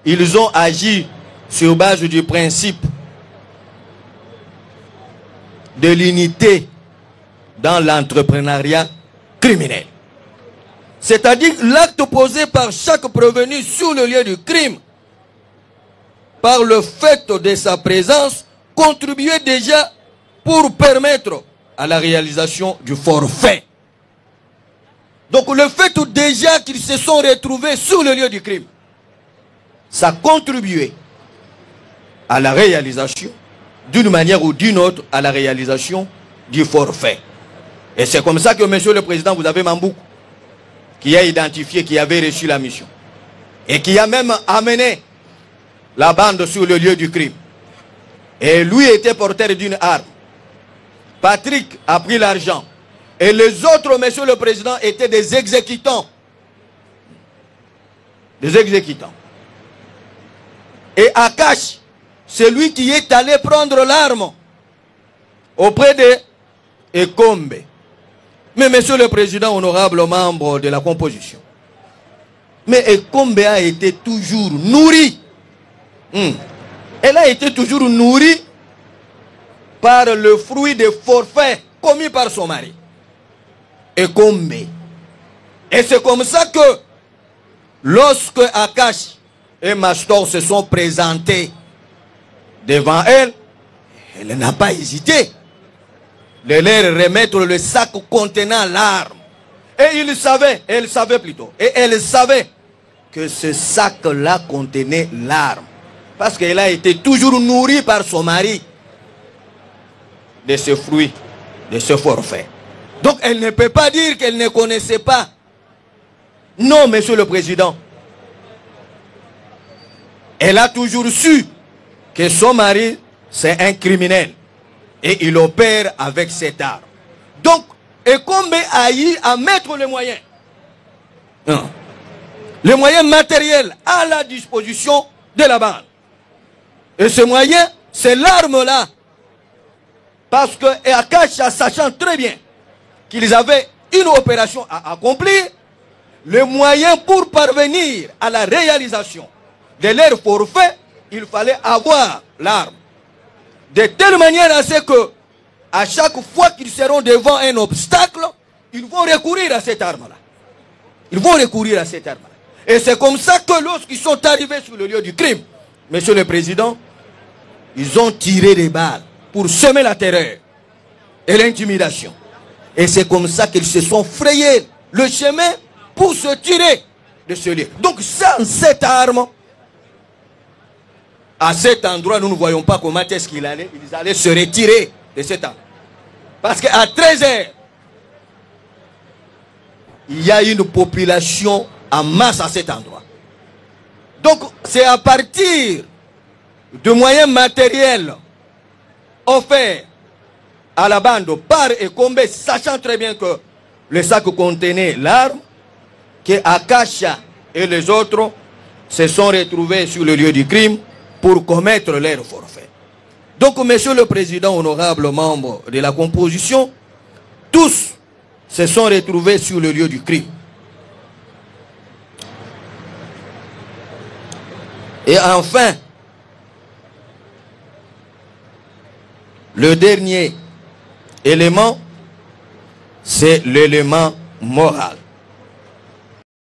ils ont agi sur base du principe de l'unité dans l'entrepreneuriat criminel. C'est-à-dire l'acte posé par chaque prévenu sur le lieu du crime, par le fait de sa présence, contribuait déjà pour permettre à la réalisation du forfait. Donc le fait déjà qu'ils se sont retrouvés sur le lieu du crime, ça contribuait à la réalisation, d'une manière ou d'une autre, à la réalisation du forfait. Et c'est comme ça que, monsieur le président, vous avez Mamboukou, qui a identifié, qui avait reçu la mission. Et qui a même amené la bande sur le lieu du crime. Et lui était porteur d'une arme. Patrick a pris l'argent. Et les autres, monsieur le président, étaient des exécutants. Des exécutants. Et Akash, c'est lui qui est allé prendre l'arme auprès de Ekombe. Mais monsieur le président, honorable membre de la composition, mais Ekombe a été toujours nourrie. Elle a été toujours nourrie par le fruit des forfaits commis par son mari. Ekombe. Et c'est comme ça que lorsque Akash et Mastor se sont présentés devant elle, elle n'a pas hésité de leur remettre le sac contenant l'arme. Et il savait, elle savait plutôt, et elle savait que ce sac-là contenait l'arme. Parce qu'elle a été toujours nourrie par son mari de ce fruit, de ce forfait. Donc elle ne peut pas dire qu'elle ne connaissait pas. Non, monsieur le président. Elle a toujours su que son mari, c'est un criminel. Et il opère avec cette arme. Donc, Ekombe a eu à mettre les moyens. Les moyens matériels à la disposition de la bande. Et ce moyen, c'est l'arme-là. Parce que Akash, sachant très bien qu'ils avaient une opération à accomplir, les moyens pour parvenir à la réalisation de leur forfait, il fallait avoir l'arme. De telle manière à ce que, à chaque fois qu'ils seront devant un obstacle, ils vont recourir à cette arme-là. Ils vont recourir à cette arme-là. Et c'est comme ça que lorsqu'ils sont arrivés sur le lieu du crime, Monsieur le Président, ils ont tiré des balles pour semer la terreur et l'intimidation. Et c'est comme ça qu'ils se sont frayés le chemin pour se tirer de ce lieu. Donc sans cette arme, à cet endroit, nous ne voyons pas comment est-ce qu'ils allaient se retirer de cet arme. Parce qu'à 13h, il y a une population en masse à cet endroit. Donc c'est à partir de moyens matériels offerts à la bande par Ekombe, sachant très bien que le sac contenait l'arme, que Akacha et les autres se sont retrouvés sur le lieu du crime pour commettre leur forfait. Donc, Monsieur le Président, honorable membre de la composition, tous se sont retrouvés sur le lieu du crime. Et enfin, le dernier élément, c'est l'élément moral.